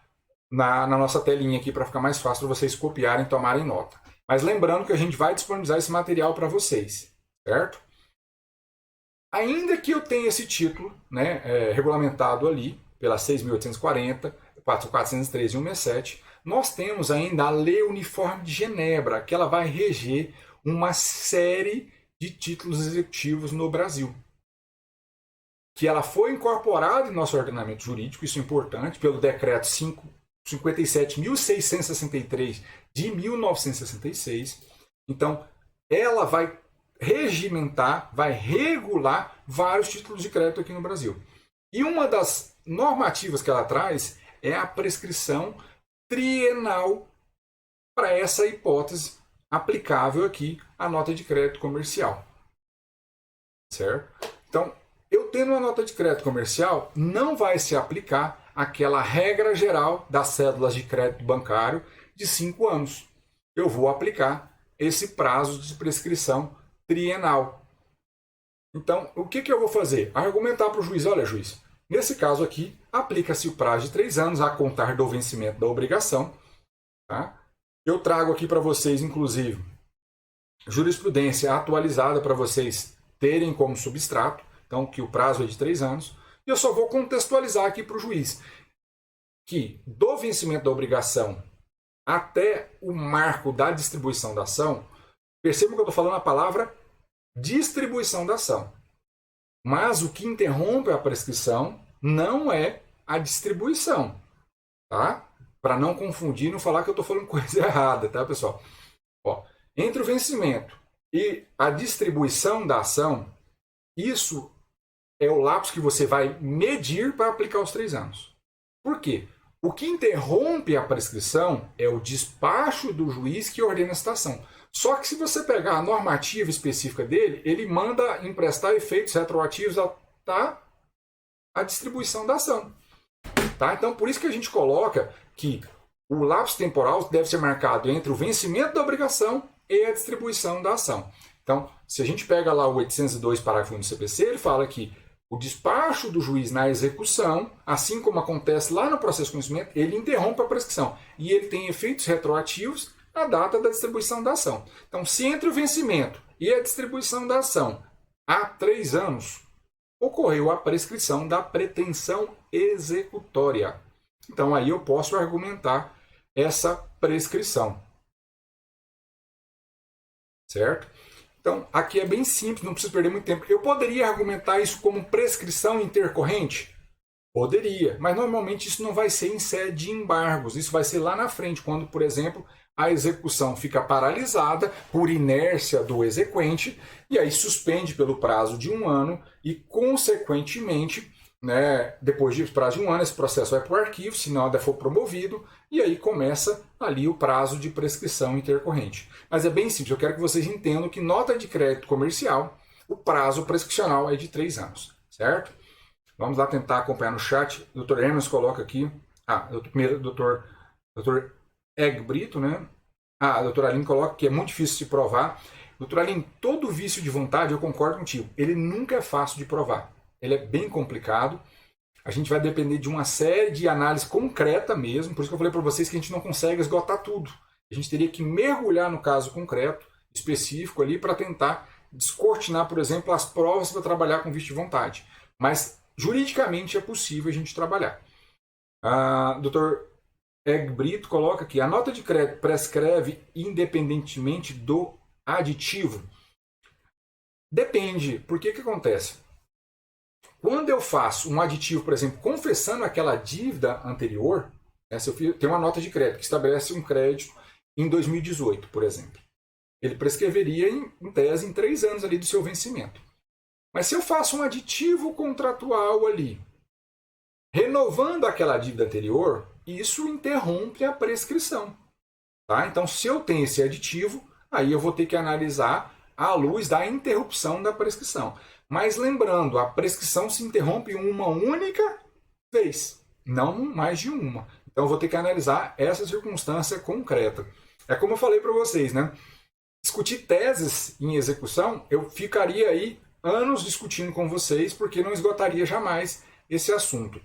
Na nossa telinha aqui, para ficar mais fácil para vocês copiarem e tomarem nota. Mas lembrando que a gente vai disponibilizar esse material para vocês, certo? Ainda que eu tenha esse título, né, regulamentado ali, pela 6.840, 413 e 167, nós temos ainda a Lei Uniforme de Genebra, que ela vai reger uma série de títulos executivos no Brasil. Que ela foi incorporada em nosso ordenamento jurídico, isso é importante, pelo decreto 57.663 de 1966. Então, ela vai regimentar, vai regular vários títulos de crédito aqui no Brasil. E uma das normativas que ela traz é a prescrição trienal para essa hipótese aplicável aqui à nota de crédito comercial. Certo? Então, eu tendo uma nota de crédito comercial, não vai se aplicar aquela regra geral das cédulas de crédito bancário de 5 anos. Eu vou aplicar esse prazo de prescrição trienal. Então, o que eu vou fazer? Argumentar para o juiz, olha juiz, nesse caso aqui, aplica-se o prazo de 3 anos a contar do vencimento da obrigação. Tá? Eu trago aqui para vocês, inclusive, jurisprudência atualizada para vocês terem como substrato, então que o prazo é de 3 anos, e eu só vou contextualizar aqui para o juiz que do vencimento da obrigação até o marco da distribuição da ação, percebam que eu estou falando a palavra distribuição da ação. Mas o que interrompe a prescrição não é a distribuição, tá? Para não confundir, não falar que eu estou falando coisa errada, tá, pessoal? Ó, entre o vencimento e a distribuição da ação, isso é o lapso que você vai medir para aplicar os 3 anos. Por quê? O que interrompe a prescrição é o despacho do juiz que ordena a citação. Só que se você pegar a normativa específica dele, ele manda emprestar efeitos retroativos à distribuição da ação. Tá? Então, por isso que a gente coloca que o lapso temporal deve ser marcado entre o vencimento da obrigação e a distribuição da ação. Então, se a gente pega lá o 802, parágrafo 1 do CPC, ele fala que o despacho do juiz na execução, assim como acontece lá no processo de conhecimento, ele interrompe a prescrição e ele tem efeitos retroativos à data da distribuição da ação. Então, se entre o vencimento e a distribuição da ação há 3 anos, ocorreu a prescrição da pretensão executória. Então, aí eu posso argumentar essa prescrição. Certo? Então, aqui é bem simples, não preciso perder muito tempo. Eu poderia argumentar isso como prescrição intercorrente? Poderia, mas normalmente isso não vai ser em sede de embargos. Isso vai ser lá na frente, quando, por exemplo, a execução fica paralisada por inércia do exequente e aí suspende pelo prazo de 1 ano e, consequentemente, depois do prazo de 1 ano, esse processo vai para o arquivo, se nada for promovido, e aí começa ali o prazo de prescrição intercorrente. Mas é bem simples, eu quero que vocês entendam que nota de crédito comercial, o prazo prescricional é de 3 anos, certo? Vamos lá tentar acompanhar no chat. O Dr. Hermes coloca aqui, primeiro Dr. Egg Brito, né? A doutora Aline coloca que é muito difícil de provar. Doutora Aline, todo vício de vontade, eu concordo contigo, ele nunca é fácil de provar. Ele é bem complicado. A gente vai depender de uma série de análise concreta mesmo. Por isso que eu falei para vocês que a gente não consegue esgotar tudo. A gente teria que mergulhar no caso concreto, específico ali, para tentar descortinar, por exemplo, as provas para trabalhar com vício de vontade. Mas, juridicamente, é possível a gente trabalhar. Dr. Egg Brito coloca aqui, a nota de crédito prescreve independentemente do aditivo? Depende. Por que acontece? Quando eu faço um aditivo, por exemplo, confessando aquela dívida anterior, se eu tenho uma nota de crédito que estabelece um crédito em 2018, por exemplo, ele prescreveria em tese em 3 anos ali do seu vencimento. Mas se eu faço um aditivo contratual ali, renovando aquela dívida anterior, isso interrompe a prescrição. Tá? Então, se eu tenho esse aditivo, aí eu vou ter que analisar à luz da interrupção da prescrição. Mas lembrando, a prescrição se interrompe uma única vez, não mais de uma. Então eu vou ter que analisar essa circunstância concreta. É como eu falei para vocês, né? Discutir teses em execução, eu ficaria aí anos discutindo com vocês, porque não esgotaria jamais esse assunto.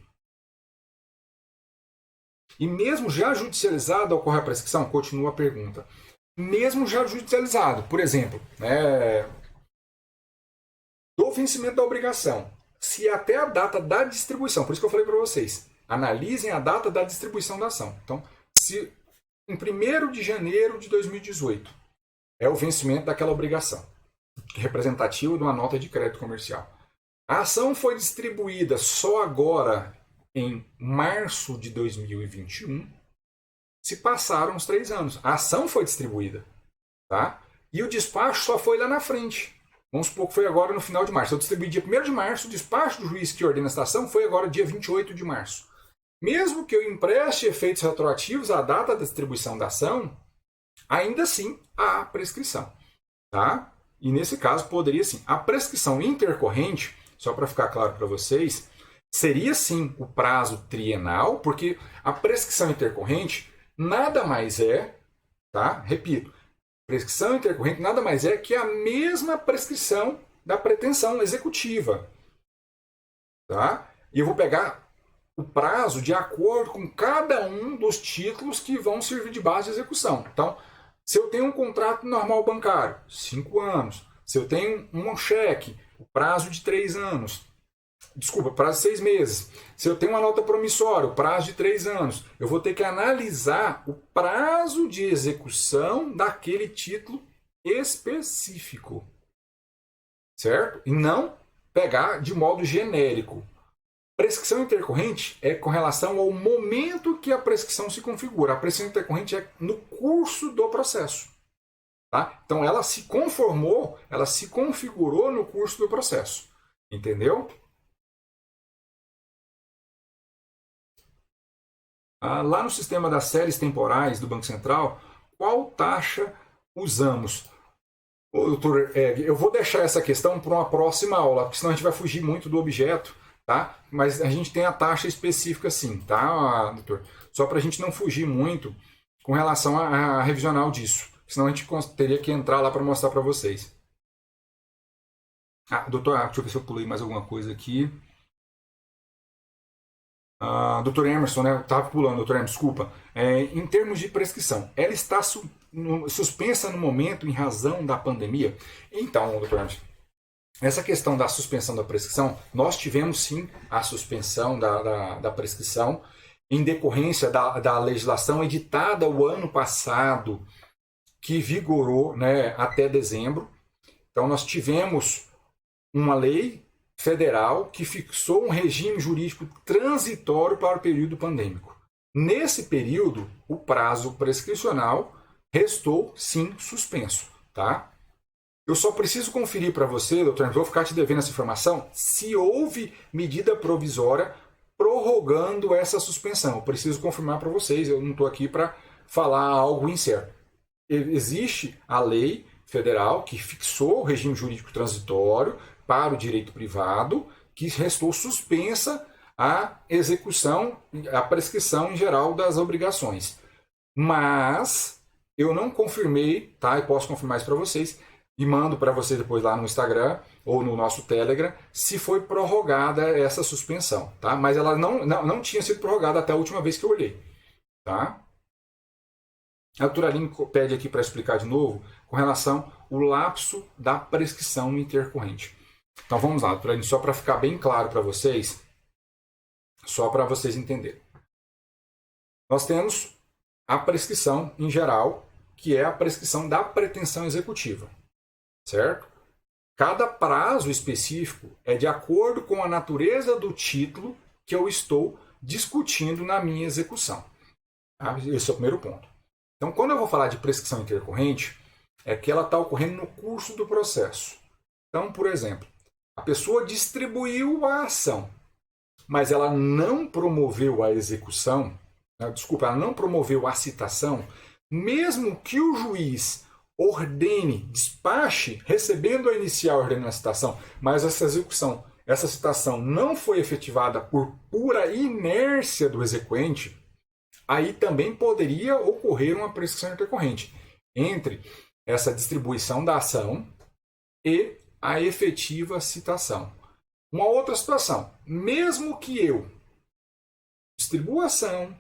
E mesmo já judicializado ocorre a prescrição? Continua a pergunta. Mesmo já judicializado, por exemplo, do vencimento da obrigação, se até a data da distribuição, por isso que eu falei para vocês, analisem a data da distribuição da ação. Então, se em 1º de janeiro de 2018 é o vencimento daquela obrigação, representativa de uma nota de crédito comercial. A ação foi distribuída só agora, em março de 2021, se passaram os 3 anos. A ação foi distribuída. Tá? E o despacho só foi lá na frente. Vamos supor que foi agora no final de março. Eu distribuí dia 1º de março, o despacho do juiz que ordena a citação foi agora dia 28 de março. Mesmo que eu empreste efeitos retroativos à data da distribuição da ação, ainda assim há prescrição. Tá? E nesse caso poderia sim. A prescrição intercorrente, só para ficar claro para vocês, seria sim o prazo trienal, porque a prescrição intercorrente nada mais é, tá? Repito, prescrição intercorrente nada mais é que a mesma prescrição da pretensão executiva. Tá? E eu vou pegar o prazo de acordo com cada um dos títulos que vão servir de base de execução. Então, se eu tenho um contrato normal bancário, 5 anos. Se eu tenho um cheque, o prazo de 3 anos. Desculpa, prazo de 6 meses. Se eu tenho uma nota promissória, o prazo de 3 anos. Eu vou ter que analisar o prazo de execução daquele título específico. Certo? E não pegar de modo genérico. Prescrição intercorrente é com relação ao momento que a prescrição se configura. A prescrição intercorrente é no curso do processo. Tá? Então ela se conformou, ela se configurou no curso do processo. Entendeu? Lá no sistema das séries temporais do Banco Central, qual taxa usamos? Doutor, eu vou deixar essa questão para uma próxima aula, porque senão a gente vai fugir muito do objeto, tá? Mas a gente tem a taxa específica sim, tá, doutor? Só para a gente não fugir muito com relação à revisional disso, senão a gente teria que entrar lá para mostrar para vocês. Doutor, deixa eu ver se eu pulei mais alguma coisa aqui. Dr. Emerson, né? Estava pulando, Dr. Emerson, desculpa. Em termos de prescrição, ela está suspensa no momento em razão da pandemia? Então, Dr. Emerson, essa questão da suspensão da prescrição, nós tivemos sim a suspensão da prescrição em decorrência da legislação editada o ano passado, que vigorou, né, até dezembro. Então, nós tivemos uma lei federal que fixou um regime jurídico transitório para o período pandêmico. Nesse período, o prazo prescricional restou, sim, suspenso. Tá? Eu só preciso conferir para você, doutor, vou ficar te devendo essa informação, se houve medida provisória prorrogando essa suspensão. Eu preciso confirmar para vocês, eu não estou aqui para falar algo incerto. Existe a lei federal que fixou o regime jurídico transitório para o direito privado, que restou suspensa a execução, a prescrição em geral das obrigações. Mas eu não confirmei, tá? E posso confirmar isso para vocês, e mando para vocês depois lá no Instagram ou no nosso Telegram, se foi prorrogada essa suspensão, tá? Mas ela não tinha sido prorrogada até a última vez que eu olhei, tá? A doutora Aline pede aqui para explicar de novo com relação ao lapso da prescrição intercorrente. Então vamos lá, doutora Aline, só para ficar bem claro para vocês, só para vocês entenderem. Nós temos a prescrição em geral, que é a prescrição da pretensão executiva, certo? Cada prazo específico é de acordo com a natureza do título que eu estou discutindo na minha execução. Tá? Esse é o primeiro ponto. Então, quando eu vou falar de prescrição intercorrente, é que ela está ocorrendo no curso do processo. Então, por exemplo, a pessoa distribuiu a ação, mas ela não promoveu a execução, ela não promoveu a citação, mesmo que o juiz ordene, despache, recebendo a inicial ordenando a citação, mas essa citação não foi efetivada por pura inércia do exequente, aí também poderia ocorrer uma prescrição intercorrente entre essa distribuição da ação e a efetiva citação. Uma outra situação, mesmo que eu distribua a ação,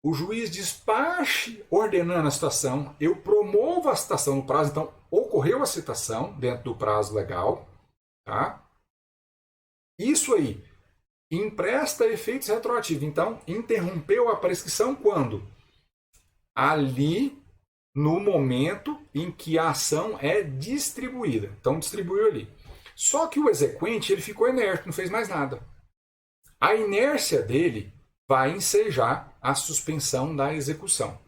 o juiz despache ordenando a citação, eu promovo a citação no prazo, então ocorreu a citação dentro do prazo legal, tá? Isso aí empresta efeitos retroativos, então interrompeu a prescrição quando? Ali no momento em que a ação é distribuída. Então distribuiu ali. Só que o exequente ele ficou inerte, não fez mais nada. A inércia dele vai ensejar a suspensão da execução.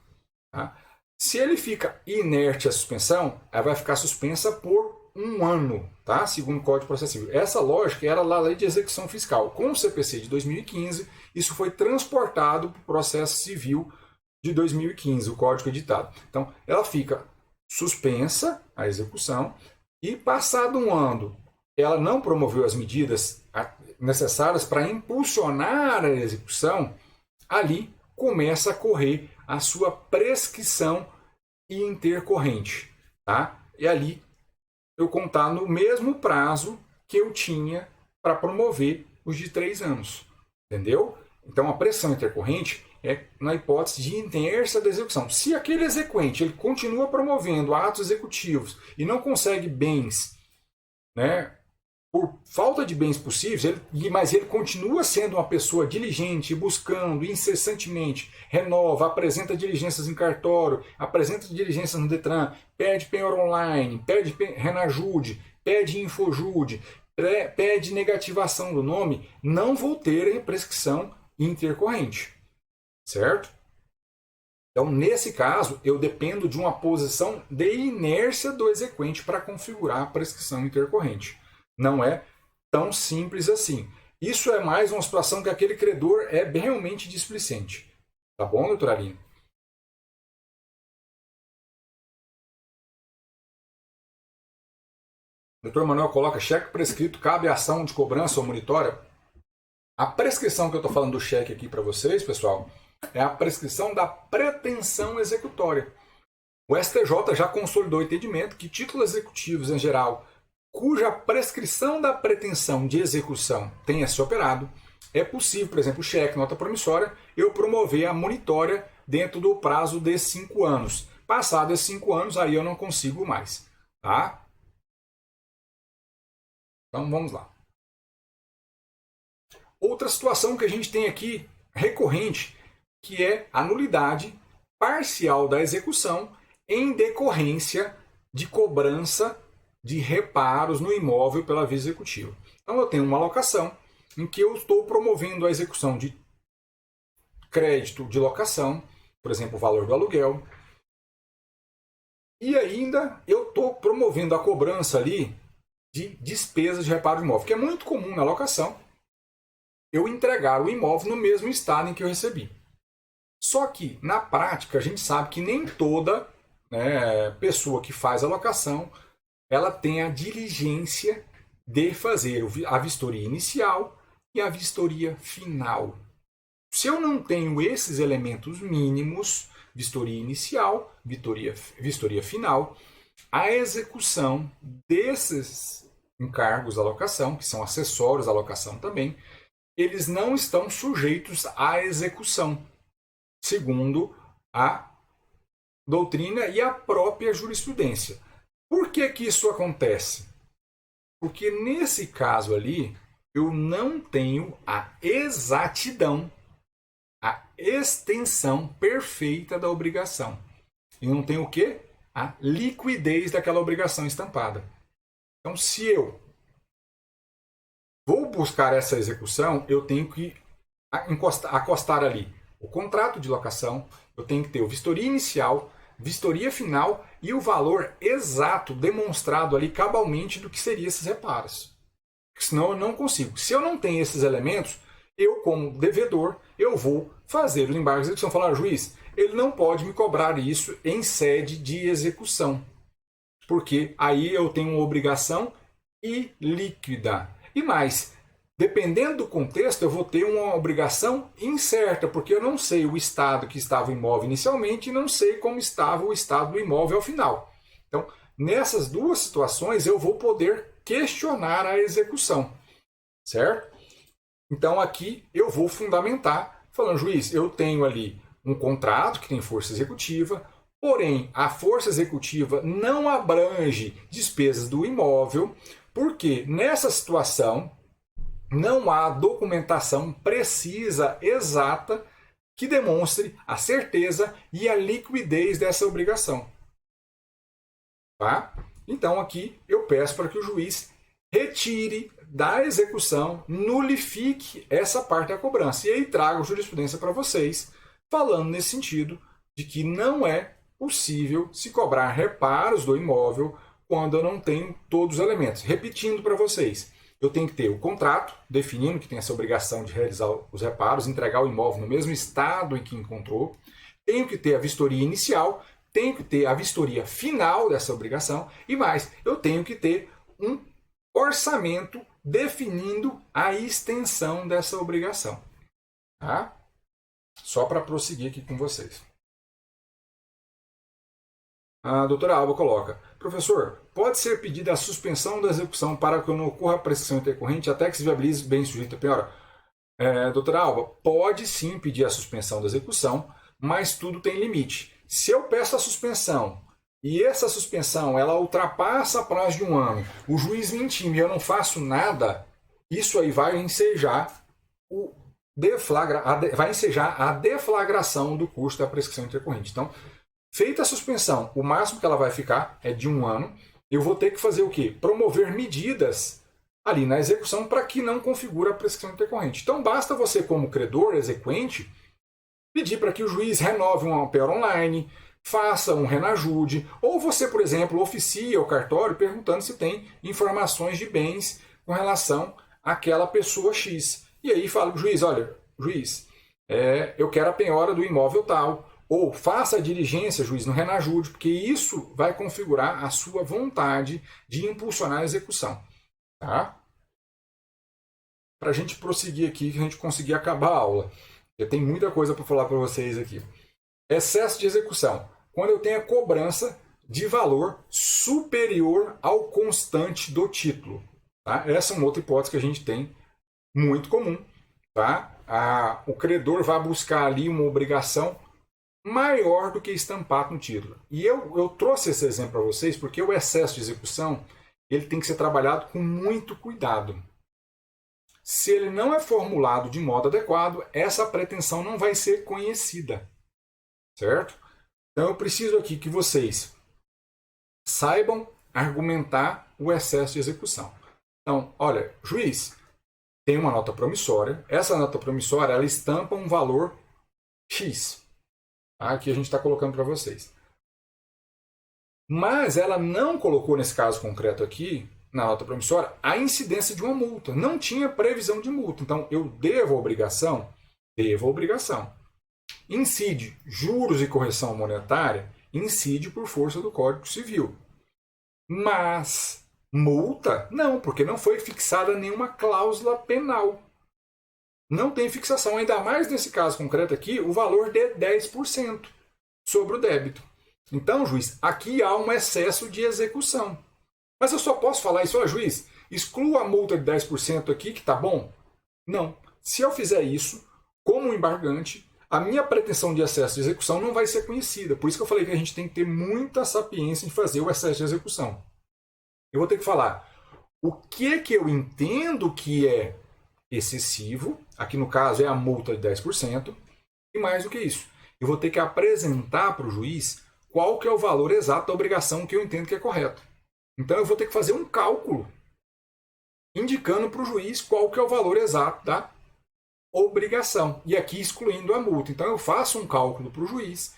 Tá? Se ele fica inerte a suspensão, ela vai ficar suspensa por 1 ano, tá? Segundo o Código de Processo Civil. Essa lógica era lá a Lei de Execução Fiscal. Com o CPC de 2015, isso foi transportado para o processo civil de 2015, o Código editado. Então, ela fica suspensa, a execução, e passado 1 ano, ela não promoveu as medidas necessárias para impulsionar a execução, ali começa a correr a sua prescrição intercorrente. Tá? E ali eu contar no mesmo prazo que eu tinha para promover os de 3 anos. Entendeu? Então a prescrição intercorrente é na hipótese de inércia da execução. Se aquele exequente ele continua promovendo atos executivos e não consegue bens, né, por falta de bens possíveis, mas ele continua sendo uma pessoa diligente, buscando incessantemente, renova, apresenta diligências em cartório, apresenta diligências no Detran, pede penhor online, pede Renajude, pede Infojude, pede negativação do nome, não vou ter prescrição intercorrente. Certo? Então, nesse caso, eu dependo de uma posição de inércia do exequente para configurar a prescrição intercorrente. Não é tão simples assim. Isso é mais uma situação que aquele credor é realmente displicente. Tá bom, doutora Aline? Doutor Manuel coloca cheque prescrito, cabe ação de cobrança ou monitória? A prescrição que eu estou falando do cheque aqui para vocês, pessoal, é a prescrição da pretensão executória. O STJ já consolidou o entendimento que títulos executivos em geral, cuja prescrição da pretensão de execução tenha se operado, é possível, por exemplo, cheque, nota promissória, eu promover a monitória dentro do prazo de 5 anos. Passado esses 5 anos, aí eu não consigo mais. Tá? Então vamos lá. Outra situação que a gente tem aqui recorrente, que é a nulidade parcial da execução em decorrência de cobrança de reparos no imóvel pela via executiva. Então eu tenho uma locação em que eu estou promovendo a execução de crédito de locação, por exemplo, o valor do aluguel, e ainda eu estou promovendo a cobrança ali de despesas de reparo de imóvel, que é muito comum na locação eu entregar o imóvel no mesmo estado em que eu recebi. Só que, na prática, a gente sabe que nem toda pessoa que faz a locação ela tem a diligência de fazer a vistoria inicial e a vistoria final. Se eu não tenho esses elementos mínimos, vistoria inicial, vistoria final, a execução desses encargos à locação, que são acessórios à locação também, eles não estão sujeitos à execução, segundo a doutrina e a própria jurisprudência. Por que que isso acontece? Porque nesse caso ali, eu não tenho a exatidão, a extensão perfeita da obrigação. E não tenho o quê? A liquidez daquela obrigação estampada. Então, se eu vou buscar essa execução, eu tenho que acostar ali o contrato de locação, eu tenho que ter o vistoria inicial, vistoria final e o valor exato demonstrado ali cabalmente do que seriam esses reparos. Senão eu não consigo. Se eu não tenho esses elementos, eu como devedor, eu vou fazer os embargos de execução. Falar, juiz, ele não pode me cobrar isso em sede de execução. Porque aí eu tenho uma obrigação ilíquida. E mais, dependendo do contexto, eu vou ter uma obrigação incerta, porque eu não sei o estado que estava o imóvel inicialmente e não sei como estava o estado do imóvel ao final. Então, nessas duas situações, eu vou poder questionar a execução, certo? Então, aqui eu vou fundamentar, falando, juiz, eu tenho ali um contrato que tem força executiva, porém, a força executiva não abrange despesas do imóvel, porque nessa situação não há documentação precisa, exata, que demonstre a certeza e a liquidez dessa obrigação. Tá? Então aqui eu peço para que o juiz retire da execução, nulifique essa parte da cobrança. E aí trago jurisprudência para vocês, falando nesse sentido de que não é possível se cobrar reparos do imóvel quando eu não tenho todos os elementos. Repetindo para vocês, eu tenho que ter o contrato, definindo que tem essa obrigação de realizar os reparos, entregar o imóvel no mesmo estado em que encontrou. Tenho que ter a vistoria inicial, tenho que ter a vistoria final dessa obrigação e mais, eu tenho que ter um orçamento definindo a extensão dessa obrigação. Tá? Só para prosseguir aqui com vocês. A doutora Alba coloca: professor, pode ser pedida a suspensão da execução para que não ocorra prescrição intercorrente até que se viabilize bem sujeito a penhora? Doutora Alba, pode sim pedir a suspensão da execução, mas tudo tem limite. Se eu peço a suspensão e essa suspensão ela ultrapassa a prazo de 1 ano, o juiz me intima e eu não faço nada, isso aí vai ensejar vai ensejar a deflagração do curso da prescrição intercorrente. Então, feita a suspensão, o máximo que ela vai ficar é de 1 ano. Eu vou ter que fazer o quê? Promover medidas ali na execução para que não configure a prescrição intercorrente. Então, basta você, como credor, exequente, pedir para que o juiz renove uma penhora online, faça um renajude, ou você, por exemplo, oficia o cartório perguntando se tem informações de bens com relação àquela pessoa X. E aí fala para o juiz: olha, juiz, eu quero a penhora do imóvel tal. Ou faça a diligência, juiz, no renajude, porque isso vai configurar a sua vontade de impulsionar a execução. Tá? Para a gente prosseguir aqui, que a gente conseguir acabar a aula. Eu tenho muita coisa para falar para vocês aqui. Excesso de execução. Quando eu tenho a cobrança de valor superior ao constante do título. Tá? Essa é uma outra hipótese que a gente tem, muito comum. Tá? O credor vai buscar ali uma obrigação maior do que estampado no título. E eu trouxe esse exemplo para vocês porque o excesso de execução ele tem que ser trabalhado com muito cuidado. Se ele não é formulado de modo adequado, essa pretensão não vai ser conhecida. Certo? Então eu preciso aqui que vocês saibam argumentar o excesso de execução. Então, olha, juiz, tem uma nota promissória. Essa nota promissória ela estampa um valor X. Aqui a gente está colocando para vocês. Mas ela não colocou, nesse caso concreto aqui, na nota promissória, a incidência de uma multa. Não tinha previsão de multa. Então, eu devo a obrigação? Devo a obrigação. Incide juros e correção monetária? Incide por força do Código Civil. Mas multa? Não, porque não foi fixada nenhuma cláusula penal. Não tem fixação, ainda mais nesse caso concreto aqui, o valor de 10% sobre o débito. Então, juiz, aqui há um excesso de execução. Mas eu só posso falar isso, juiz, exclua a multa de 10% aqui, que tá bom? Não. Se eu fizer isso, como embargante, a minha pretensão de excesso de execução não vai ser conhecida. Por isso que eu falei que a gente tem que ter muita sapiência em fazer o excesso de execução. Eu vou ter que falar o que eu entendo que é excessivo, aqui no caso é a multa de 10%, e mais do que isso, eu vou ter que apresentar para o juiz qual que é o valor exato da obrigação que eu entendo que é correto. Então eu vou ter que fazer um cálculo, indicando para o juiz qual que é o valor exato da obrigação, e aqui excluindo a multa. Então eu faço um cálculo para o juiz,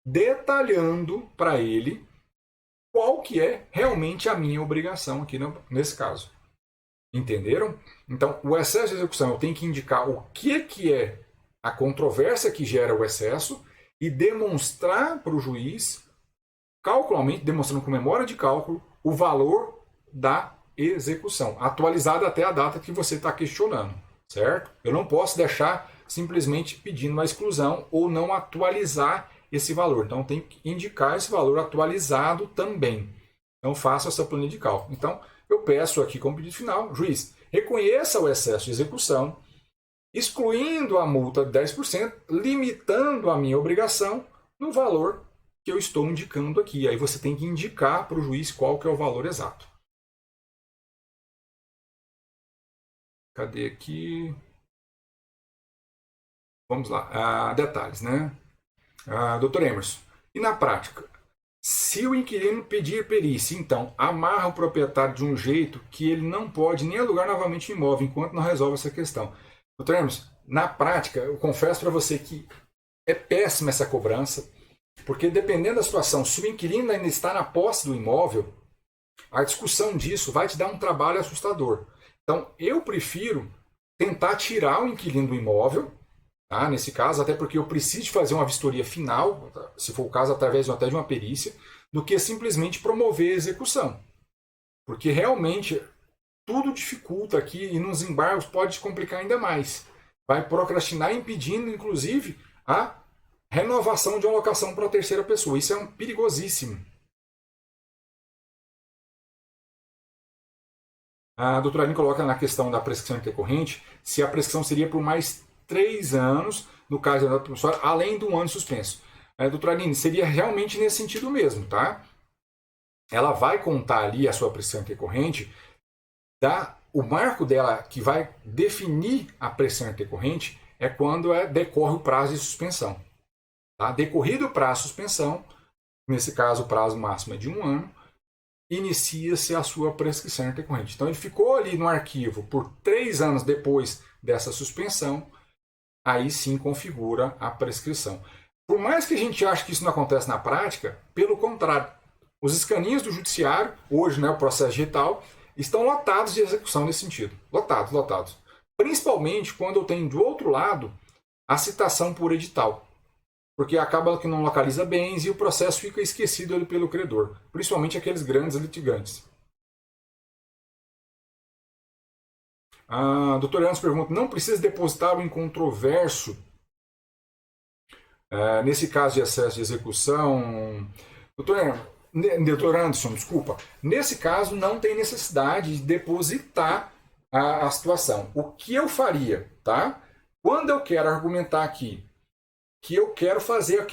detalhando para ele qual que é realmente a minha obrigação aqui nesse caso. Entenderam? Então, o excesso de execução eu tenho que indicar o que é a controvérsia que gera o excesso e demonstrar para o juiz, calculamente, demonstrando com memória de cálculo, o valor da execução, atualizado até a data que você está questionando, certo? Eu não posso deixar simplesmente pedindo uma exclusão ou não atualizar esse valor. Então, eu tenho que indicar esse valor atualizado também. Então, faço essa planilha de cálculo. Então, eu peço aqui como pedido final, juiz, reconheça o excesso de execução, excluindo a multa de 10%, limitando a minha obrigação no valor que eu estou indicando aqui. Aí você tem que indicar para o juiz qual que é o valor exato. Cadê aqui? Vamos lá. Detalhes, né? Dr. Emerson. E na prática? Se o inquilino pedir perícia, então amarra o proprietário de um jeito que ele não pode nem alugar novamente o imóvel enquanto não resolve essa questão. Doutor Hermes, na prática, eu confesso para você que é péssima essa cobrança, porque dependendo da situação, se o inquilino ainda está na posse do imóvel, a discussão disso vai te dar um trabalho assustador. Então, eu prefiro tentar tirar o inquilino do imóvel, tá? Nesse caso, até porque eu preciso fazer uma vistoria final, se for o caso, através até de uma perícia, do que simplesmente promover a execução. Porque realmente tudo dificulta aqui e nos embargos pode complicar ainda mais. Vai procrastinar, impedindo, inclusive, a renovação de uma locação para a terceira pessoa. Isso é perigosíssimo. A doutora Aline coloca na questão da prescrição intercorrente se a prescrição seria por mais 3 anos, no caso da promissória, além de um ano suspenso. Doutora Aline, seria realmente nesse sentido mesmo, tá? Ela vai contar ali a sua prescrição intercorrente, o marco dela que vai definir a prescrição intercorrente é quando decorre o prazo de suspensão. Tá? Decorrido o prazo de suspensão, nesse caso o prazo máximo é de 1 ano, inicia-se a sua prescrição intercorrente. Então ele ficou ali no arquivo por 3 anos depois dessa suspensão, aí sim configura a prescrição. Por mais que a gente ache que isso não acontece na prática, pelo contrário, os escaninhos do judiciário, hoje o processo digital, estão lotados de execução nesse sentido. Lotados, lotados. Principalmente quando eu tenho do outro lado a citação por edital. Porque acaba que não localiza bens e o processo fica esquecido ali pelo credor. Principalmente aqueles grandes litigantes. A doutora Anos pergunta, não precisa depositar o incontroverso nesse caso de excesso de execução? Doutor Anderson, desculpa. Nesse caso, não tem necessidade de depositar a situação. O que eu faria, tá? Quando eu quero argumentar aqui que eu quero fazer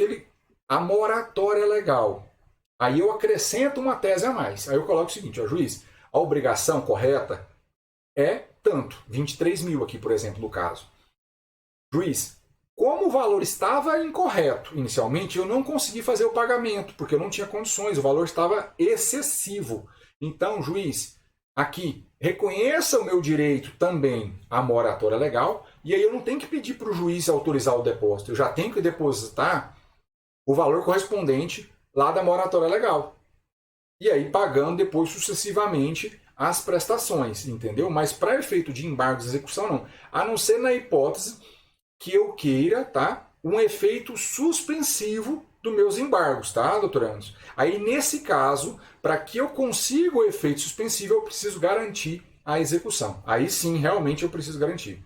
a moratória legal, aí eu acrescento uma tese a mais. Aí eu coloco o seguinte, juiz, a obrigação correta é tanto, 23 mil aqui, por exemplo, no caso. Juiz, como o valor estava incorreto inicialmente, eu não consegui fazer o pagamento, porque eu não tinha condições, o valor estava excessivo. Então, juiz, aqui, reconheça o meu direito também à moratória legal, e aí eu não tenho que pedir para o juiz autorizar o depósito, eu já tenho que depositar o valor correspondente lá da moratória legal. E aí pagando depois sucessivamente as prestações, entendeu? Mas para efeito de embargo de execução, não. A não ser na hipótese que eu queira, tá, um efeito suspensivo dos meus embargos, tá, doutor Anderson? Aí, nesse caso, para que eu consiga o efeito suspensivo, eu preciso garantir a execução. Aí sim, realmente eu preciso garantir.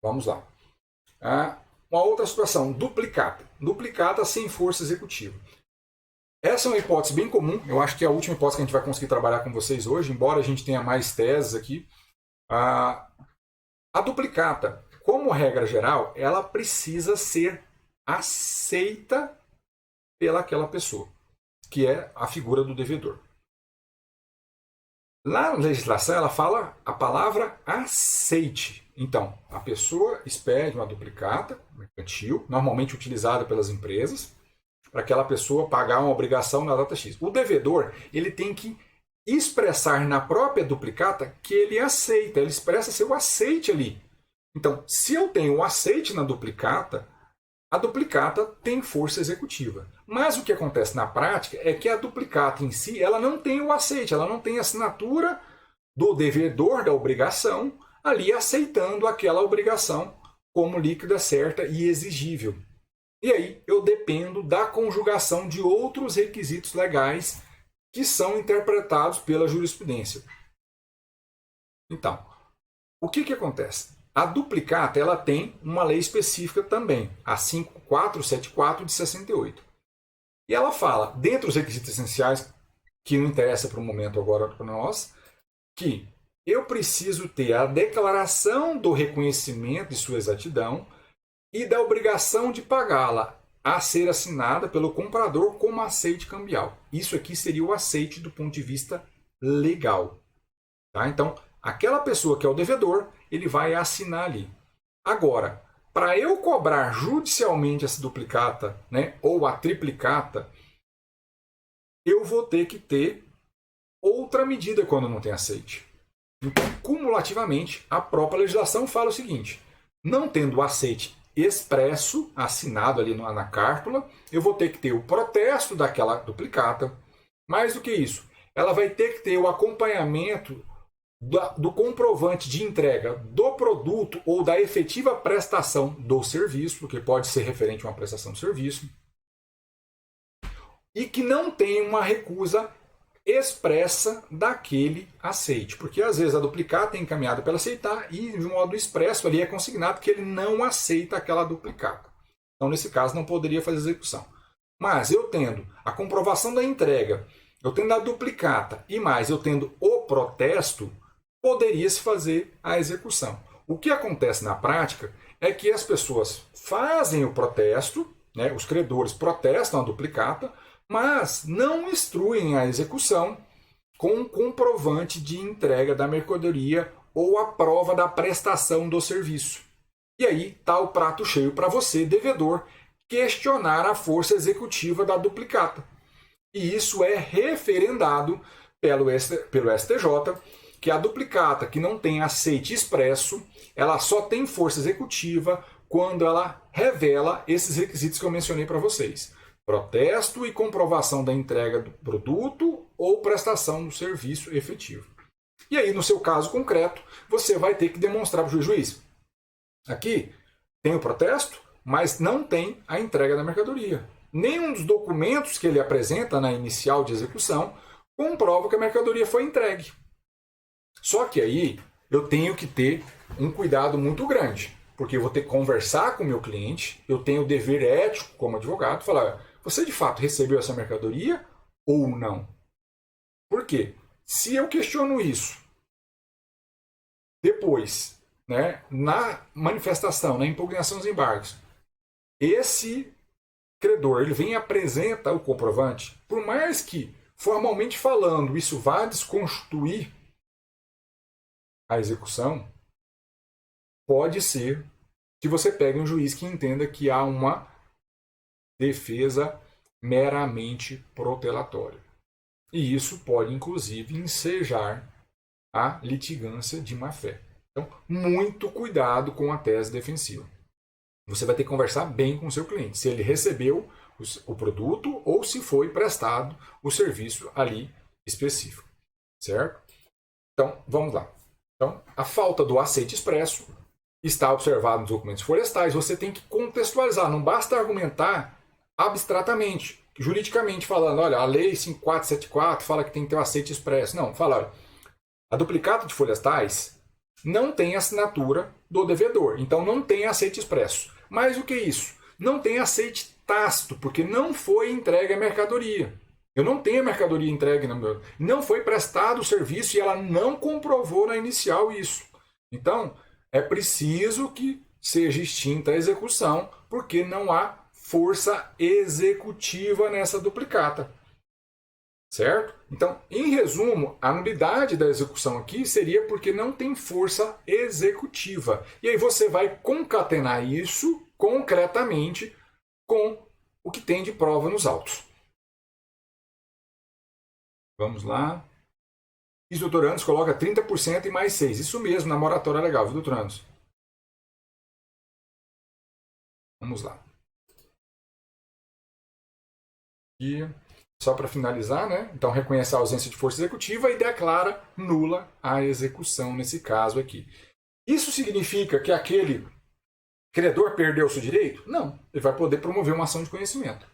Vamos lá. Uma outra situação, duplicata. Duplicata sem força executiva. Essa é uma hipótese bem comum, eu acho que é a última hipótese que a gente vai conseguir trabalhar com vocês hoje, embora a gente tenha mais teses aqui. A duplicata, como regra geral, ela precisa ser aceita pelaquela pessoa, que é a figura do devedor. Lá na legislação, ela fala a palavra aceite. Então, a pessoa expede uma duplicata mercantil, normalmente utilizada pelas empresas, para aquela pessoa pagar uma obrigação na data X. O devedor, ele tem que expressar na própria duplicata que ele aceita, ele expressa seu aceite ali. Então, se eu tenho o aceite na duplicata, a duplicata tem força executiva. Mas o que acontece na prática é que a duplicata em si, ela não tem o aceite, ela não tem a assinatura do devedor da obrigação ali aceitando aquela obrigação como líquida, certa e exigível. E aí eu dependo da conjugação de outros requisitos legais que são interpretados pela jurisprudência. Então, o que acontece? A duplicata ela tem uma lei específica também, a 5474 de 68. E ela fala, dentre os requisitos essenciais, que não interessa para o momento agora para nós, que eu preciso ter a declaração do reconhecimento de sua exatidão e da obrigação de pagá-la a ser assinada pelo comprador como aceite cambial. Isso aqui seria o aceite do ponto de vista legal. Tá? Então, aquela pessoa que é o devedor, ele vai assinar ali. Agora, para eu cobrar judicialmente essa duplicata, né, ou a triplicata, eu vou ter que ter outra medida quando não tem aceite. Então, cumulativamente, a própria legislação fala o seguinte: não tendo o aceite expresso, assinado ali na cártula, eu vou ter que ter o protesto daquela duplicata. Mais do que isso, ela vai ter que ter o acompanhamento do comprovante de entrega do produto ou da efetiva prestação do serviço, porque pode ser referente a uma prestação de serviço, e que não tem uma recusa expressa daquele aceite, porque às vezes a duplicata é encaminhada para aceitar e de modo expresso ali é consignado que ele não aceita aquela duplicata. Então nesse caso não poderia fazer execução. Mas eu tendo a comprovação da entrega, eu tendo a duplicata e mais eu tendo o protesto, poderia-se fazer a execução. O que acontece na prática é que as pessoas fazem o protesto, né, os credores protestam a duplicata, mas não instruem a execução com um comprovante de entrega da mercadoria ou a prova da prestação do serviço. E aí está o prato cheio para você, devedor, questionar a força executiva da duplicata. E isso é referendado pelo STJ, que a duplicata que não tem aceite expresso, ela só tem força executiva quando ela revela esses requisitos que eu mencionei para vocês: protesto e comprovação da entrega do produto ou prestação do serviço efetivo. E aí, no seu caso concreto, você vai ter que demonstrar para o juiz: aqui tem o protesto, mas não tem a entrega da mercadoria. Nenhum dos documentos que ele apresenta na inicial de execução comprova que a mercadoria foi entregue. Só que aí eu tenho que ter um cuidado muito grande, porque eu vou ter que conversar com o meu cliente, eu tenho o dever ético como advogado, falar: você de fato recebeu essa mercadoria ou não? Por quê? Se eu questiono isso, depois, né, na manifestação, na impugnação dos embargos, esse credor ele vem e apresenta o comprovante, por mais que, formalmente falando, isso vá desconstituir a execução, pode ser que você pegue um juiz que entenda que há uma defesa meramente protelatória. E isso pode, inclusive, ensejar a litigância de má-fé. Então, muito cuidado com a tese defensiva. Você vai ter que conversar bem com o seu cliente, se ele recebeu o produto ou se foi prestado o serviço ali específico. Certo? Então, vamos lá. Então, a falta do aceite expresso está observado nos documentos florestais. Você tem que contextualizar, não basta argumentar abstratamente, juridicamente falando: olha, a lei 5474 fala que tem que ter o aceite expresso. Não, fala: olha, a duplicata de florestais não tem assinatura do devedor, então não tem aceite expresso. Mais do que isso, não tem aceite tácito, porque não foi entregue a mercadoria. Eu não tenho a mercadoria entregue, não foi prestado o serviço e ela não comprovou na inicial isso. Então, é preciso que seja extinta a execução, porque não há força executiva nessa duplicata. Certo? Então, em resumo, a nulidade da execução aqui seria porque não tem força executiva. E aí você vai concatenar isso concretamente com o que tem de prova nos autos. Vamos lá. Os doutorandos coloca 30% e mais 6. Isso mesmo, na moratória legal, viu, doutorandos? Vamos lá. E só para finalizar, né? Então reconhece a ausência de força executiva e declara nula a execução nesse caso aqui. Isso significa que aquele credor perdeu o seu direito? Não. Ele vai poder promover uma ação de conhecimento.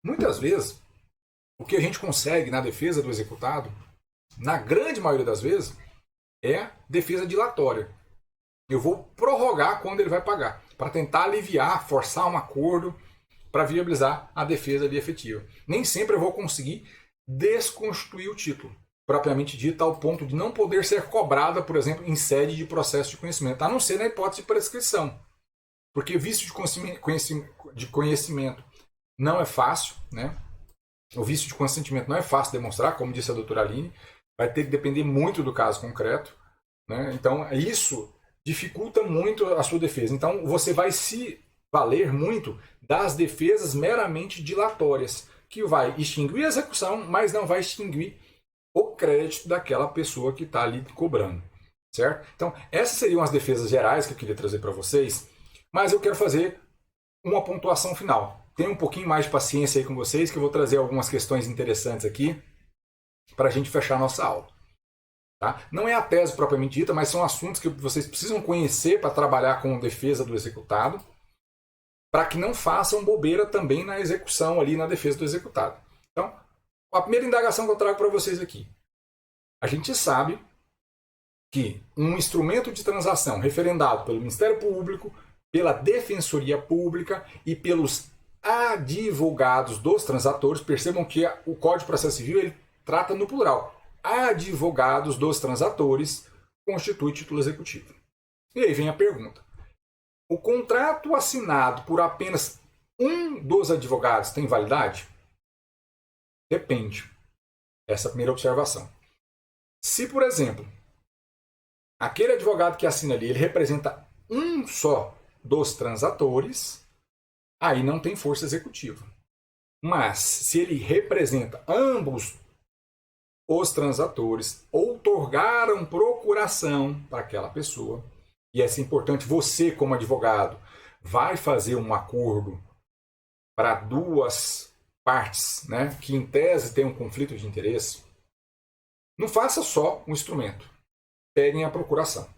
Muitas vezes, o que a gente consegue na defesa do executado, na grande maioria das vezes, é defesa dilatória. Eu vou prorrogar quando ele vai pagar, para tentar aliviar, forçar um acordo, para viabilizar a defesa ali efetiva. Nem sempre eu vou conseguir desconstituir o título, propriamente dito, ao ponto de não poder ser cobrada, por exemplo, em sede de processo de conhecimento, a não ser na hipótese de prescrição. Porque vício de conhecimento não é fácil, né? O vício de consentimento não é fácil demonstrar, como disse a doutora Aline, vai ter que depender muito do caso concreto, né? Então, isso dificulta muito a sua defesa. Então, você vai se valer muito das defesas meramente dilatórias, que vai extinguir a execução, mas não vai extinguir o crédito daquela pessoa que está ali cobrando, certo? Então, essas seriam as defesas gerais que eu queria trazer para vocês, mas eu quero fazer uma pontuação final. Tenha um pouquinho mais de paciência aí com vocês, que eu vou trazer algumas questões interessantes aqui para a gente fechar a nossa aula. Tá? Não é a tese propriamente dita, mas são assuntos que vocês precisam conhecer para trabalhar com defesa do executado, para que não façam bobeira também na execução ali, na defesa do executado. Então, a primeira indagação que eu trago para vocês aqui. A gente sabe que um instrumento de transação referendado pelo Ministério Público, pela Defensoria Pública e pelos advogados dos transatores, percebam que o Código de Processo Civil ele trata no plural. Advogados dos transatores constitui título executivo. E aí vem a pergunta. O contrato assinado por apenas um dos advogados tem validade? Depende. Essa é a primeira observação. Se, por exemplo, aquele advogado que assina ali, ele representa um só dos transatores, aí não tem força executiva. Mas, se ele representa ambos os transatores, outorgaram procuração para aquela pessoa, e essa é importante, você como advogado vai fazer um acordo para duas partes, né, que em tese tem um conflito de interesse, não faça só um instrumento. Peguem a procuração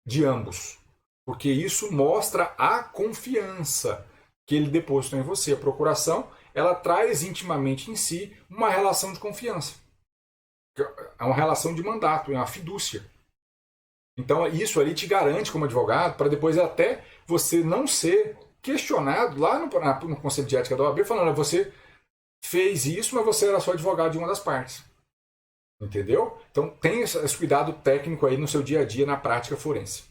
de ambos, porque isso mostra a confiança que ele depositou em você. A procuração, ela traz intimamente em si uma relação de confiança. É uma relação de mandato, é uma fidúcia. Então isso ali te garante como advogado para depois até você não ser questionado lá no Conselho de Ética da OAB falando, você fez isso, mas você era só advogado de uma das partes. Entendeu? Então tenha esse cuidado técnico aí no seu dia a dia na prática forense.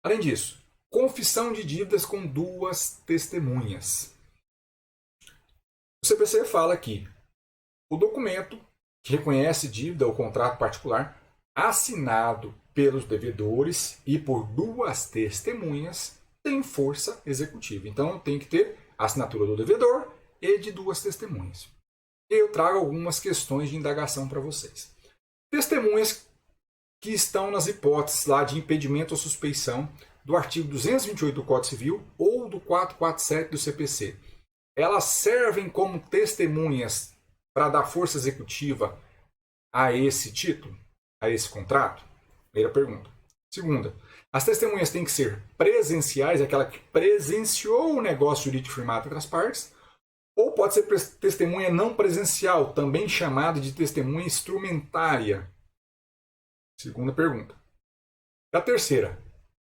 Além disso, confissão de dívidas com duas testemunhas. O CPC fala que o documento que reconhece dívida ou contrato particular assinado pelos devedores e por duas testemunhas tem força executiva. Então tem que ter a assinatura do devedor e de duas testemunhas. E eu trago algumas questões de indagação para vocês. Testemunhas que estão nas hipóteses lá de impedimento ou suspeição do artigo 228 do Código Civil ou do 447 do CPC. Elas servem como testemunhas para dar força executiva a esse título, a esse contrato? Primeira pergunta. Segunda, as testemunhas têm que ser presenciais, aquela que presenciou o negócio jurídico firmado entre as partes, ou pode ser testemunha não presencial, também chamada de testemunha instrumentária. Segunda pergunta. A terceira,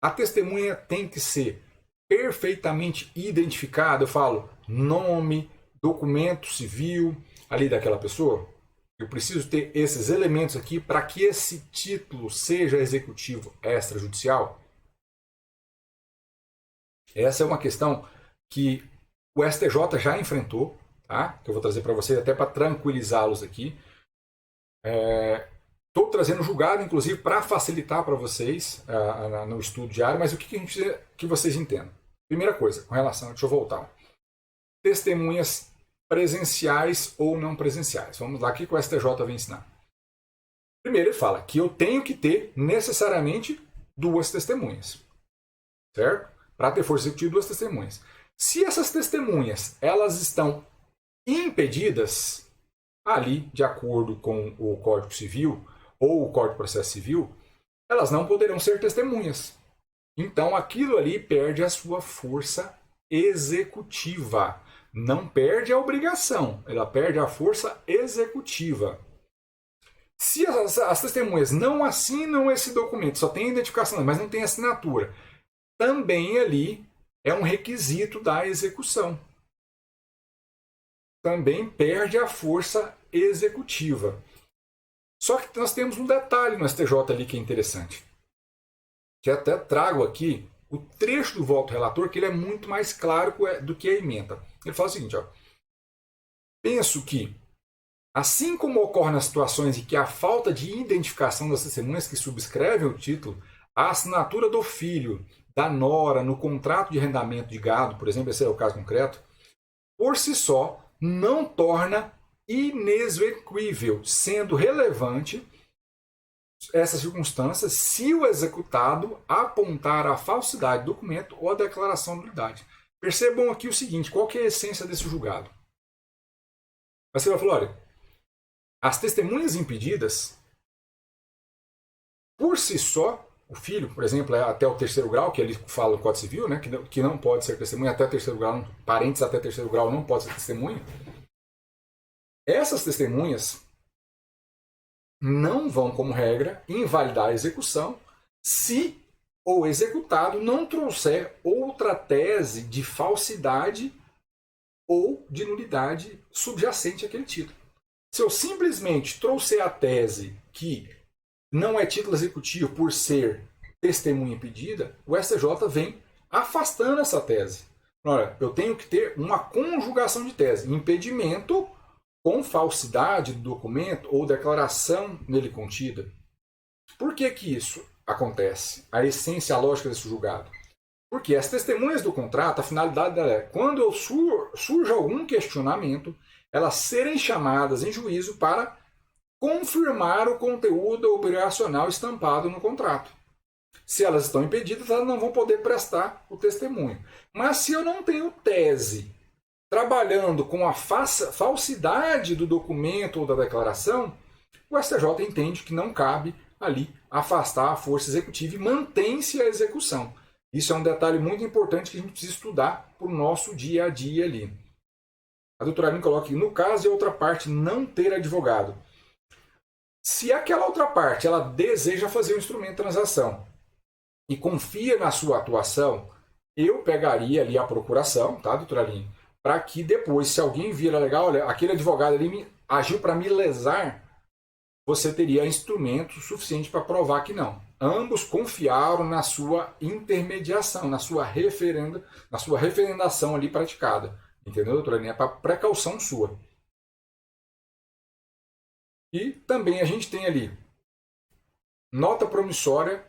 a testemunha tem que ser perfeitamente identificada, eu falo nome, documento civil ali daquela pessoa. Eu preciso ter esses elementos aqui para que esse título seja executivo extrajudicial. Essa é uma questão que o STJ já enfrentou, tá? Que eu vou trazer para vocês até para tranquilizá-los aqui. Estou trazendo julgado, inclusive, para facilitar para vocês no estudo diário, mas o que a gente precisa que vocês entendam? Primeira coisa, com relação, deixa eu voltar. Testemunhas presenciais ou não presenciais. Vamos lá, o que o STJ vem ensinar? Primeiro ele fala que eu tenho que ter necessariamente duas testemunhas, certo? Para ter força executiva, duas testemunhas. Se essas testemunhas elas estão impedidas ali, de acordo com o Código Civil ou o Código de Processo Civil, elas não poderão ser testemunhas. Então aquilo ali perde a sua força executiva. Não perde a obrigação, ela perde a força executiva. Se as testemunhas não assinam esse documento, só tem identificação, mas não tem assinatura, também ali é um requisito da execução. Também perde a força executiva. Só que nós temos um detalhe no STJ ali que é interessante. Que até trago aqui o trecho do voto relator, que ele é muito mais claro do que a ementa. Ele fala o seguinte, ó. Penso que Assim como ocorre nas situações em que a falta de identificação das testemunhas que subscrevem o título, a assinatura do filho, da nora, no contrato de arrendamento de gado, por exemplo, esse é o caso concreto, por si só não torna inexequível, sendo relevante essa circunstância se o executado apontar a falsidade do documento ou a declaração de nulidade. Percebam aqui o seguinte, qual que é a essência desse julgado? Você vai falar, olha, as testemunhas impedidas, por si só, o filho, por exemplo, é até o terceiro grau, que ele fala no Código Civil, né, que não pode ser testemunha até o terceiro grau, parentes até terceiro grau não pode ser testemunha. Essas testemunhas não vão, como regra, invalidar a execução se o executado não trouxer outra tese de falsidade ou de nulidade subjacente àquele título. Se eu simplesmente trouxer a tese que não é título executivo por ser testemunha impedida, o STJ vem afastando essa tese. Olha, eu tenho que ter uma conjugação de tese, impedimento com falsidade do documento ou declaração nele contida. Por que que isso acontece? A essência, a lógica desse julgado. Porque as testemunhas do contrato, a finalidade dela é, quando surge algum questionamento, elas serem chamadas em juízo para confirmar o conteúdo operacional estampado no contrato. Se elas estão impedidas, elas não vão poder prestar o testemunho. Mas se eu não tenho tese trabalhando com a falsidade do documento ou da declaração, o STJ entende que não cabe ali afastar a força executiva e mantém-se a execução. Isso é um detalhe muito importante que a gente precisa estudar para o nosso dia a dia ali. A doutora Aline coloca aqui, no caso de outra parte não ter advogado. Se aquela outra parte ela deseja fazer um instrumento de transação e confia na sua atuação, eu pegaria ali a procuração, tá, doutora Aline? Para que depois, se alguém vir alegar, olha, aquele advogado ali agiu para me lesar, você teria instrumento suficiente para provar que não. Ambos confiaram na sua intermediação, na sua referendação ali praticada. Entendeu, doutora? É para precaução sua. E também a gente tem ali nota promissória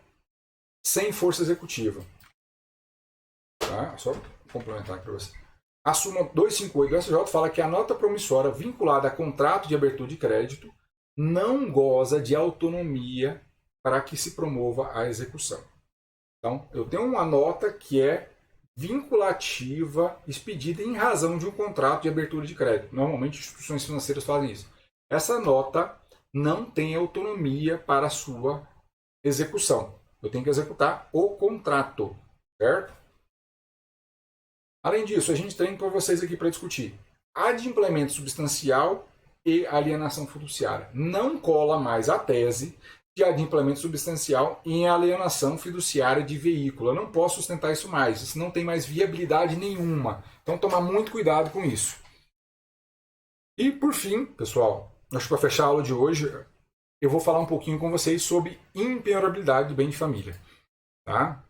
sem força executiva. Tá? Só complementar aqui para você. A súmula 258 do STJ fala que a nota promissória vinculada a contrato de abertura de crédito não goza de autonomia para que se promova a execução. Então, eu tenho uma nota que é vinculativa, expedida em razão de um contrato de abertura de crédito. Normalmente, instituições financeiras fazem isso. Essa nota não tem autonomia para a sua execução. Eu tenho que executar o contrato, certo? Além disso, a gente tem para vocês aqui para discutir adimplemento substancial e alienação fiduciária. Não cola mais a tese de adimplemento substancial em alienação fiduciária de veículo. Eu não posso sustentar isso mais. Isso não tem mais viabilidade nenhuma. Então, tomar muito cuidado com isso. E, por fim, pessoal, acho que para fechar a aula de hoje, eu vou falar um pouquinho com vocês sobre impenhorabilidade do bem de família. Tá?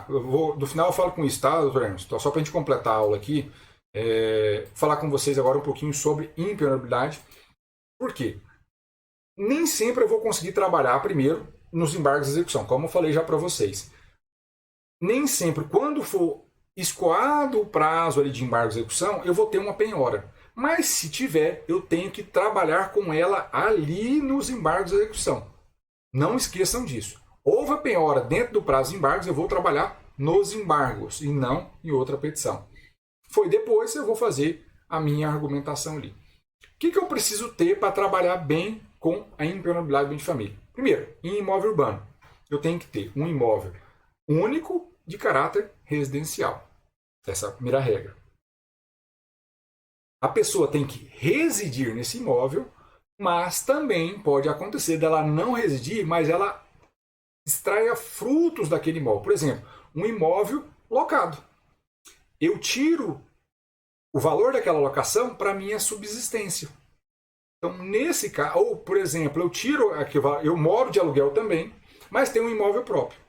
No final eu falo com isso, tá, doutor Ernst? Então, só para a gente completar a aula aqui, falar com vocês agora um pouquinho sobre impenhorabilidade. Por quê? Nem sempre eu vou conseguir trabalhar primeiro nos embargos de execução, como eu falei já para vocês. Nem sempre, quando for escoado o prazo ali de embargo de execução, eu vou ter uma penhora. Mas se tiver, eu tenho que trabalhar com ela ali nos embargos de execução. Não esqueçam disso. Houve a penhora dentro do prazo de embargos, eu vou trabalhar nos embargos e não em outra petição. Foi depois, eu vou fazer a minha argumentação ali. O que eu preciso ter para trabalhar bem com a impenhorabilidade do bem de família? Primeiro, em imóvel urbano, eu tenho que ter um imóvel único de caráter residencial. Essa é a primeira regra. A pessoa tem que residir nesse imóvel, mas também pode acontecer dela não residir, mas ela extraia frutos daquele imóvel. Por exemplo, um imóvel locado. Eu tiro o valor daquela locação para minha subsistência. Então, nesse caso, ou por exemplo, eu moro de aluguel também, mas tenho um imóvel próprio.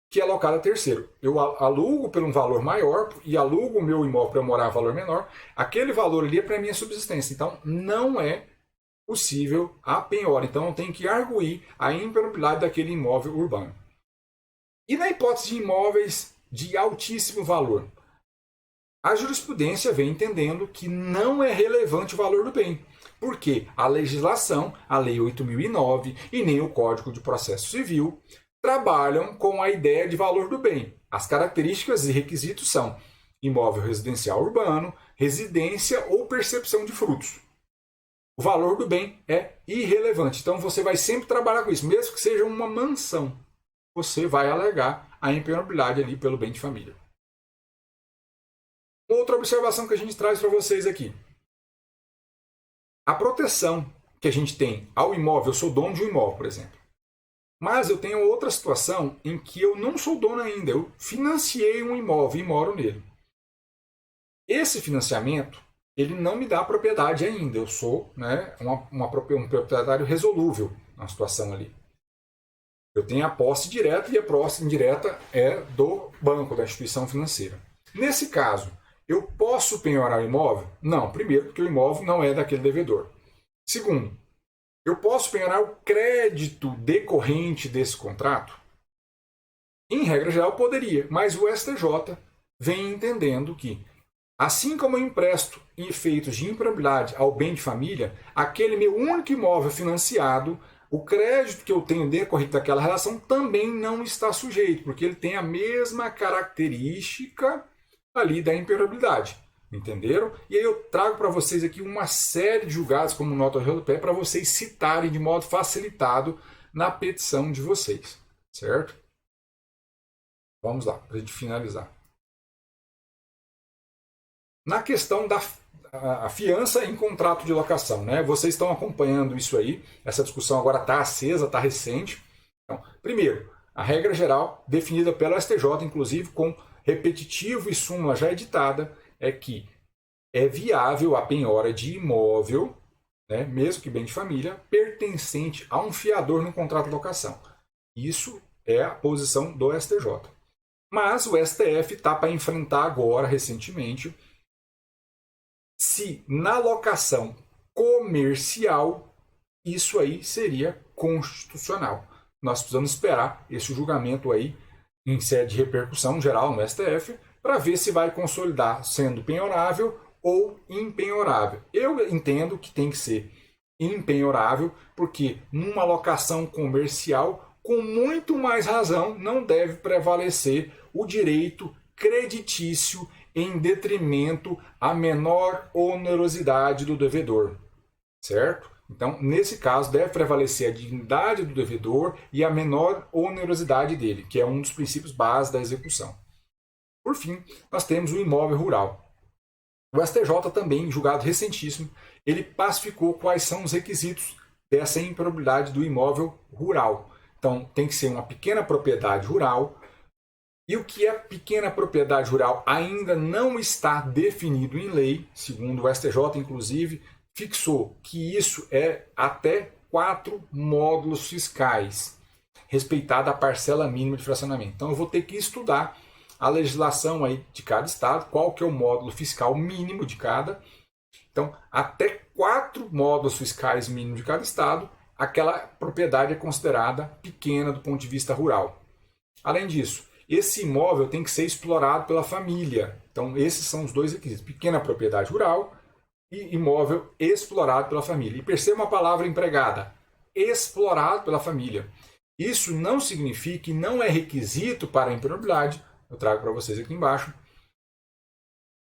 que é alocado a terceiro. Eu alugo por um valor maior e alugo o meu imóvel para morar a valor menor. Aquele valor ali é para minha subsistência. Então, não é possível a penhora. Então, eu tenho que arguir a impenhorabilidade daquele imóvel urbano. E na hipótese de imóveis de altíssimo valor? A jurisprudência vem entendendo que não é relevante o valor do bem, porque a legislação, a Lei 8.009 e nem o Código de Processo Civil trabalham com a ideia de valor do bem. As características e requisitos são imóvel residencial urbano, residência ou percepção de frutos. O valor do bem é irrelevante, então você vai sempre trabalhar com isso, mesmo que seja uma mansão. Você vai alegar a impenhorabilidade ali pelo bem de família. Outra observação que a gente traz para vocês aqui. A proteção que a gente tem ao imóvel, eu sou dono de um imóvel, por exemplo. Mas eu tenho outra situação em que eu não sou dono ainda, eu financiei um imóvel e moro nele. Esse financiamento, ele não me dá propriedade ainda, eu sou um proprietário resolúvel na situação ali. Eu tenho a posse direta e a posse indireta é do banco, da instituição financeira. Nesse caso, eu posso penhorar o imóvel? Não. Primeiro, porque o imóvel não é daquele devedor. Segundo, eu posso penhorar o crédito decorrente desse contrato? Em regra geral, poderia, mas o STJ vem entendendo que, assim como eu empresto efeitos de impenhorabilidade ao bem de família, aquele meu único imóvel financiado, o crédito que eu tenho decorrente daquela relação também não está sujeito, porque ele tem a mesma característica ali da impenhorabilidade. Entenderam? E aí eu trago para vocês aqui uma série de julgados como nota de rodapé para vocês citarem de modo facilitado na petição de vocês. Certo? Vamos lá, para a gente finalizar. Na questão da fiança em contrato de locação, né? Vocês estão acompanhando isso aí. Essa discussão agora está acesa, está recente. Então, primeiro, a regra geral, definida pelo STJ, inclusive com repetitivo e súmula já editada, é que é viável a penhora de imóvel, né, mesmo que bem de família, pertencente a um fiador no contrato de locação. Isso é a posição do STJ. Mas o STF está para enfrentar agora, recentemente, se na locação comercial isso aí seria constitucional. Nós precisamos esperar esse julgamento aí em sede de repercussão geral no STF, para ver se vai consolidar sendo penhorável ou impenhorável. Eu entendo que tem que ser impenhorável, porque numa locação comercial, com muito mais razão, não deve prevalecer o direito creditício em detrimento à menor onerosidade do devedor. Certo? Então, nesse caso, deve prevalecer a dignidade do devedor e a menor onerosidade dele, que é um dos princípios básicos da execução. Por fim, nós temos o imóvel rural. O STJ também, julgado recentíssimo, ele pacificou quais são os requisitos dessa impenhorabilidade do imóvel rural. Então, tem que ser uma pequena propriedade rural. E o que é pequena propriedade rural ainda não está definido em lei, segundo o STJ, inclusive, fixou que isso é até 4 módulos fiscais, respeitada a parcela mínima de fracionamento. Então eu vou ter que estudar a legislação aí de cada estado, qual que é o módulo fiscal mínimo de cada. Então, até 4 módulos fiscais mínimos de cada estado, aquela propriedade é considerada pequena do ponto de vista rural. Além disso, esse imóvel tem que ser explorado pela família. Então, esses são os dois requisitos: pequena propriedade rural e imóvel explorado pela família. E perceba uma palavra empregada: explorado pela família. Isso não significa e não é requisito para a impenhorabilidade. Eu trago para vocês aqui embaixo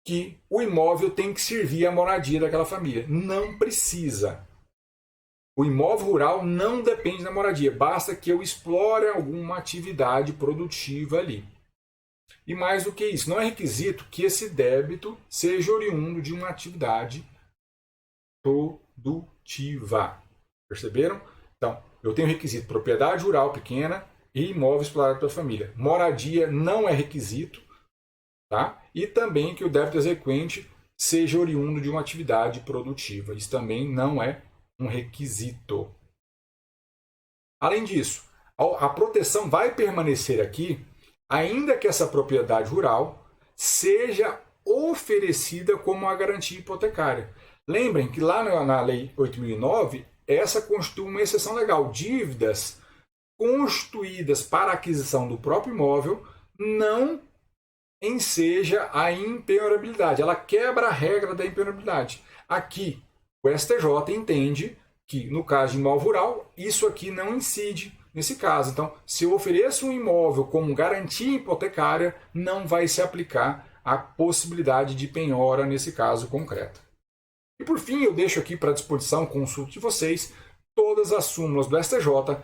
que o imóvel tem que servir à moradia daquela família. Não precisa. O imóvel rural não depende da moradia. Basta que eu explore alguma atividade produtiva ali. E mais do que isso, não é requisito que esse débito seja oriundo de uma atividade produtiva. Perceberam? Então, eu tenho requisito propriedade rural pequena e imóvel explorado pela família. Moradia não é requisito, tá? E também que o débito exequente seja oriundo de uma atividade produtiva. Isso também não é um requisito. Além disso, a proteção vai permanecer aqui ainda que essa propriedade rural seja oferecida como uma garantia hipotecária. Lembrem que lá na Lei 8.009, essa constitui uma exceção legal. Dívidas constituídas para a aquisição do próprio imóvel não enseja a impenhorabilidade. Ela quebra a regra da impenhorabilidade. Aqui, o STJ entende que, no caso de imóvel rural, isso aqui não incide nesse caso. Então, se eu ofereço um imóvel como garantia hipotecária, não vai se aplicar a possibilidade de penhora nesse caso concreto. E por fim, eu deixo aqui para disposição, consulta de vocês, todas as súmulas do STJ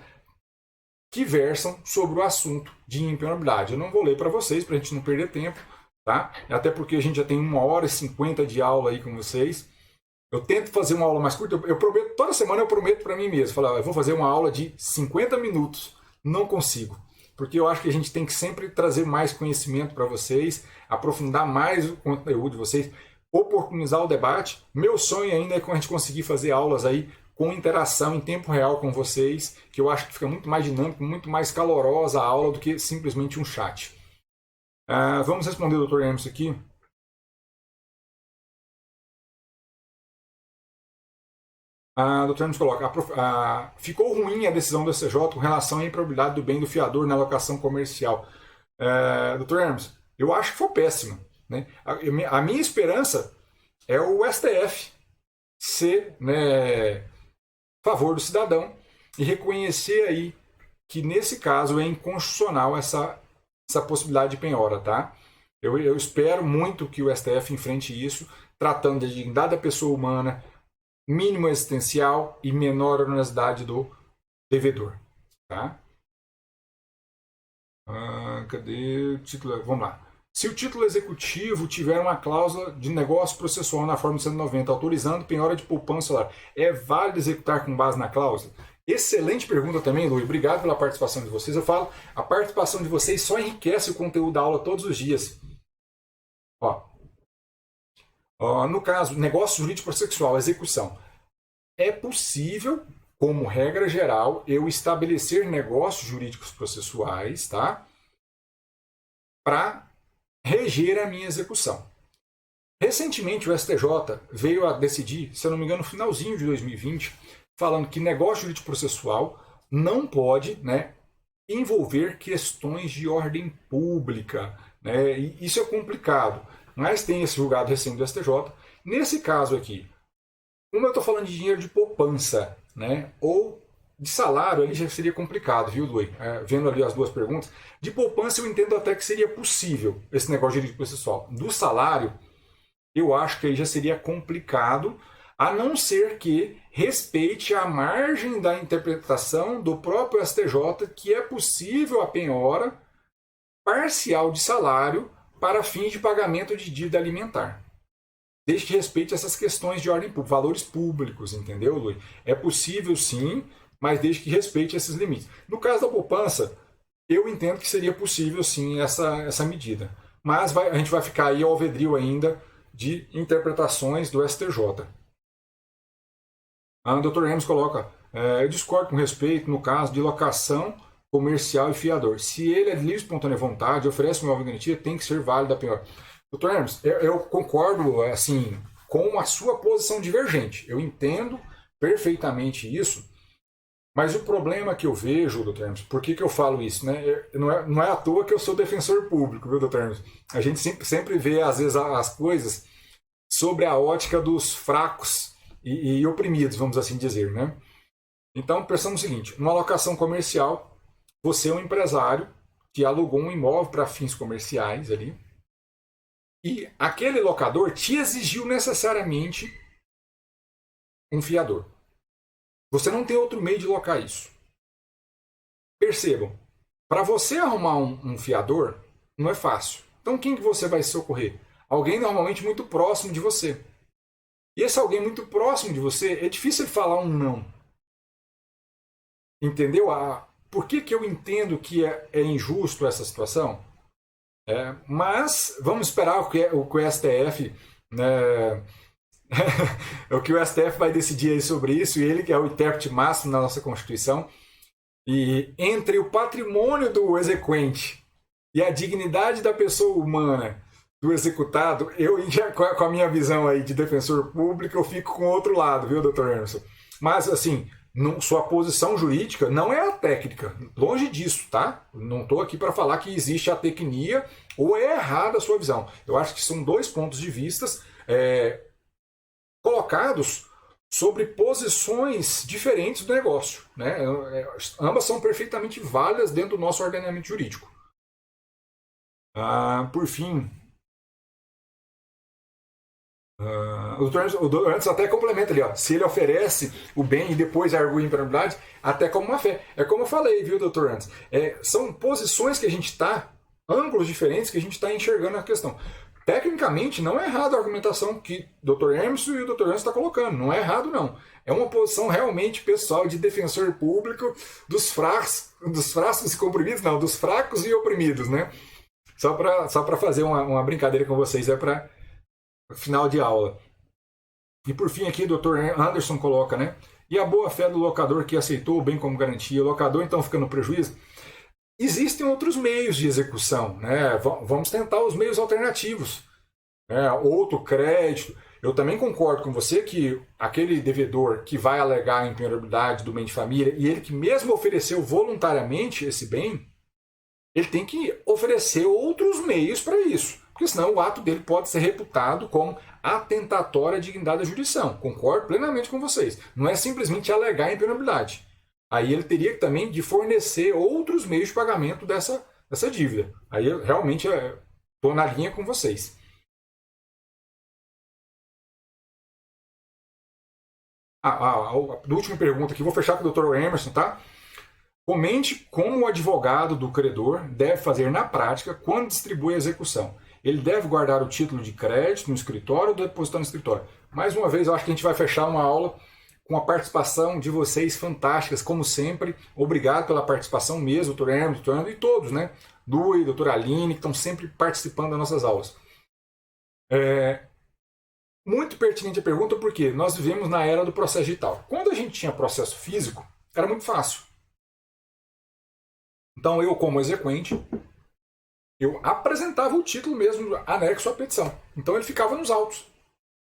que versam sobre o assunto de impenhorabilidade. Eu não vou ler para vocês, para a gente não perder tempo, tá? Até porque a gente já tem 1h50 de aula aí com vocês. Eu tento fazer uma aula mais curta, eu prometo, toda semana eu prometo para mim mesmo, falar, eu vou fazer uma aula de 50 minutos, não consigo. Porque eu acho que a gente tem que sempre trazer mais conhecimento para vocês, aprofundar mais o conteúdo de vocês, oportunizar o debate. Meu sonho ainda é que a gente conseguir fazer aulas aí com interação em tempo real com vocês, que eu acho que fica muito mais dinâmico, muito mais calorosa a aula do que simplesmente um chat. Vamos responder o Dr. Hermes aqui. A doutora nos coloca, ficou ruim a decisão do STJ com relação à improbabilidade do bem do fiador na alocação comercial. Doutor Hermes, eu acho que foi péssima. Né? A minha esperança é o STF ser, né, a favor do cidadão e reconhecer aí que nesse caso é inconstitucional essa possibilidade de penhora. Tá? Eu espero muito que o STF enfrente isso, tratando da dignidade da pessoa humana, mínimo existencial e menor onerosidade do devedor. Tá? Cadê o título? Vamos lá. Se o título executivo tiver uma cláusula de negócio processual na forma 190, autorizando penhora de poupança salário, é válido executar com base na cláusula? Excelente pergunta também, Luiz. Obrigado pela participação de vocês. Eu falo, a participação de vocês só enriquece o conteúdo da aula todos os dias. No caso, negócio jurídico processual, execução. É possível, como regra geral, eu estabelecer negócios jurídicos processuais, tá? Para reger a minha execução. Recentemente, o STJ veio a decidir, se eu não me engano, no finalzinho de 2020, falando que negócio jurídico processual não pode, né, envolver questões de ordem pública. Né? E isso é complicado. Mas tem esse julgado recente do STJ. Nesse caso aqui, como eu estou falando de dinheiro de poupança, né, ou de salário, ali já seria complicado, viu, Luiz? Vendo ali as duas perguntas. De poupança eu entendo até que seria possível esse negócio jurídico processual. Do salário, eu acho que aí já seria complicado, a não ser que respeite a margem da interpretação do próprio STJ, que é possível a penhora parcial de salário para fins de pagamento de dívida alimentar. Desde que respeite essas questões de ordem pública, valores públicos, entendeu, Luiz? É possível sim, mas desde que respeite esses limites. No caso da poupança, eu entendo que seria possível sim essa medida. Mas a gente vai ficar aí ao alvedrio ainda de interpretações do STJ. A doutora Ramos coloca, eu discordo com respeito no caso de locação comercial e fiador. Se ele é de livre e espontânea vontade, oferece uma nova garantia, tem que ser válido a penhora. Doutor Hermes, eu concordo assim, com a sua posição divergente. Eu entendo perfeitamente isso, mas o problema que eu vejo, doutor Hermes, por que eu falo isso? Né? Não é à toa que eu sou defensor público, viu, doutor Hermes? A gente sempre vê, às vezes, as coisas sobre a ótica dos fracos e oprimidos, vamos assim dizer. Né? Então, pensamos o seguinte, numa locação comercial, você é um empresário que alugou um imóvel para fins comerciais ali, e aquele locador te exigiu necessariamente um fiador. Você não tem outro meio de locar isso. Percebam, para você arrumar um fiador, não é fácil. Então quem que você vai socorrer? Alguém normalmente muito próximo de você. E esse alguém muito próximo de você, é difícil falar um não. Entendeu? Por que eu entendo que é injusto essa situação? Mas vamos esperar o que o STF, né, o que o STF vai decidir aí sobre isso, e ele que é o intérprete máximo na nossa Constituição. E entre o patrimônio do exequente e a dignidade da pessoa humana do executado, com a minha visão aí de defensor público, eu fico com o outro lado, viu, doutor Emerson? Mas, assim, sua posição jurídica não é a técnica, longe disso, tá? Não estou aqui para falar que existe a tecnia ou é errada a sua visão. Eu acho que são dois pontos de vista colocados sobre posições diferentes do negócio, né? Ambas são perfeitamente válidas dentro do nosso ordenamento jurídico. Por fim, o doutor antes até complementa ali, ó, se ele oferece o bem e depois argui a impenalidade, até como uma fé. É como eu falei, viu, doutor antes? São posições que a gente está, ângulos diferentes que a gente está enxergando a questão. Tecnicamente, não é errado a argumentação que o Dr. Emerson e o Dr. Anderson estão colocando. Não é errado, não. É uma posição realmente pessoal de defensor público dos fracos e comprimidos, não, dos fracos e oprimidos, né? Só para fazer uma brincadeira com vocês, para final de aula. E por fim aqui, o Dr. Anderson coloca, né? E a boa-fé do locador que aceitou o bem como garantia. O locador, então, fica no prejuízo. Existem outros meios de execução, né? Vamos tentar os meios alternativos, né? Outro crédito. Eu também concordo com você que aquele devedor que vai alegar a impenhorabilidade do bem de família e ele que mesmo ofereceu voluntariamente esse bem, ele tem que oferecer outros meios para isso, porque senão o ato dele pode ser reputado como atentatório à dignidade da jurisdição. Concordo plenamente com vocês. Não é simplesmente alegar a impenhorabilidade. Aí ele teria também de fornecer outros meios de pagamento dessa dívida. Aí eu realmente estou na linha com vocês. A última pergunta aqui, vou fechar com o Dr. Emerson, tá? Comente como o advogado do credor deve fazer na prática quando distribui a execução. Ele deve guardar o título de crédito no escritório ou depositar no escritório? Mais uma vez, eu acho que a gente vai fechar uma aula com a participação de vocês fantásticas, como sempre. Obrigado pela participação mesmo, doutor Hermes, doutor André e todos, né? Lui, doutora Aline, que estão sempre participando das nossas aulas. Muito pertinente a pergunta, porque nós vivemos na era do processo digital. Quando a gente tinha processo físico, era muito fácil. Então eu, como exequente, eu apresentava o título mesmo, anexo à petição. Então ele ficava nos autos.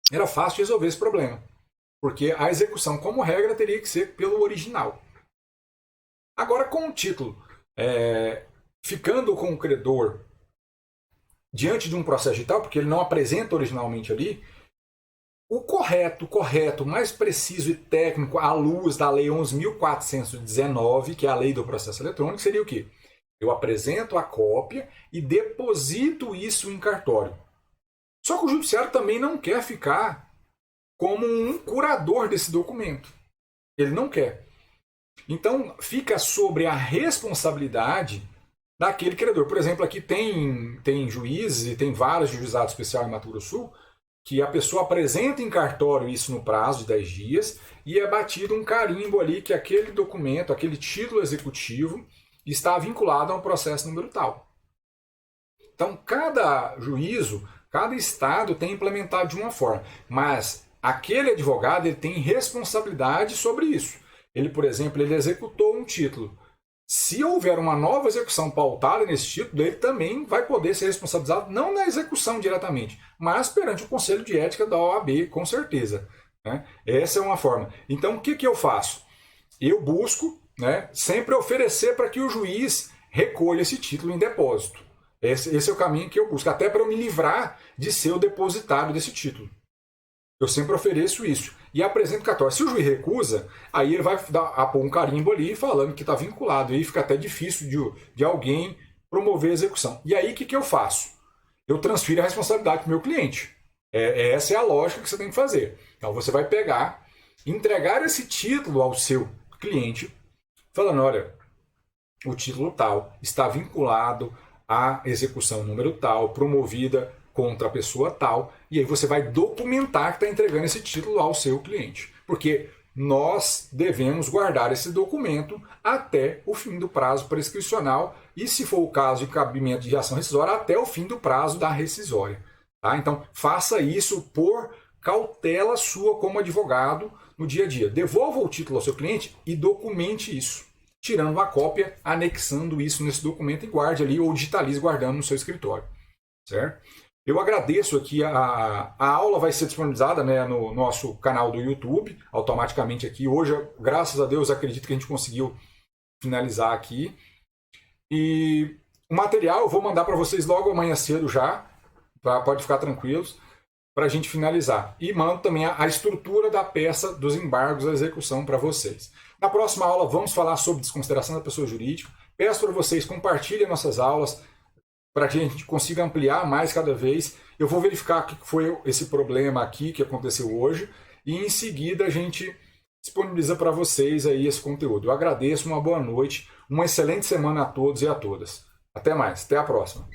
Era fácil de resolver esse problema. Porque a execução, como regra, teria que ser pelo original. Agora, com o título, ficando com o credor diante de um processo digital, porque ele não apresenta originalmente ali, o correto, mais preciso e técnico, à luz da Lei 11.419, que é a Lei do Processo Eletrônico, seria o quê? Eu apresento a cópia e deposito isso em cartório. Só que o judiciário também não quer ficar como um curador desse documento. Ele não quer. Então, fica sobre a responsabilidade daquele credor. Por exemplo, aqui tem juízes, e tem vários juizados especiais em Mato Grosso do Sul, que a pessoa apresenta em cartório isso no prazo de 10 dias e é batido um carimbo ali que aquele documento, aquele título executivo está vinculado a um processo número tal. Então, cada juízo, cada estado tem implementado de uma forma, mas aquele advogado ele tem responsabilidade sobre isso. Ele, por exemplo, ele executou um título. Se houver uma nova execução pautada nesse título, ele também vai poder ser responsabilizado, não na execução diretamente, mas perante o Conselho de Ética da OAB, com certeza. Né? Essa é uma forma. Então, o que eu faço? Eu busco, né, sempre oferecer para que o juiz recolha esse título em depósito. Esse é o caminho que eu busco, até para eu me livrar de ser o depositário desse título. Eu sempre ofereço isso. E apresento o cartório. Se o juiz recusa, aí ele vai pôr um carimbo ali falando que está vinculado. E aí fica até difícil de alguém promover a execução. E aí o que eu faço? Eu transfiro a responsabilidade para o meu cliente. Essa é a lógica que você tem que fazer. Então você vai pegar, entregar esse título ao seu cliente, falando, olha, o título tal está vinculado à execução número tal, promovida contra a pessoa tal, e aí você vai documentar que está entregando esse título ao seu cliente. Porque nós devemos guardar esse documento até o fim do prazo prescricional e, se for o caso de cabimento de ação rescisória, até o fim do prazo da rescisória. Tá? Então, faça isso por cautela sua como advogado no dia a dia. Devolva o título ao seu cliente e documente isso. tirando uma cópia, anexando isso nesse documento e guarde ali, ou digitalize guardando no seu escritório. Certo? Eu agradeço aqui, a aula vai ser disponibilizada, né, no nosso canal do YouTube, automaticamente aqui. Hoje, graças a Deus, acredito que a gente conseguiu finalizar aqui. E o material eu vou mandar para vocês logo amanhã cedo já, tá? Pode ficar tranquilos, para a gente finalizar. E mando também a estrutura da peça dos embargos à execução para vocês. Na próxima aula vamos falar sobre desconsideração da pessoa jurídica. Peço para vocês compartilhem nossas aulas, para que a gente consiga ampliar mais cada vez. Eu vou verificar o que foi esse problema aqui que aconteceu hoje e em seguida a gente disponibiliza para vocês aí esse conteúdo. Eu agradeço, uma boa noite, uma excelente semana a todos e a todas. Até mais, até a próxima.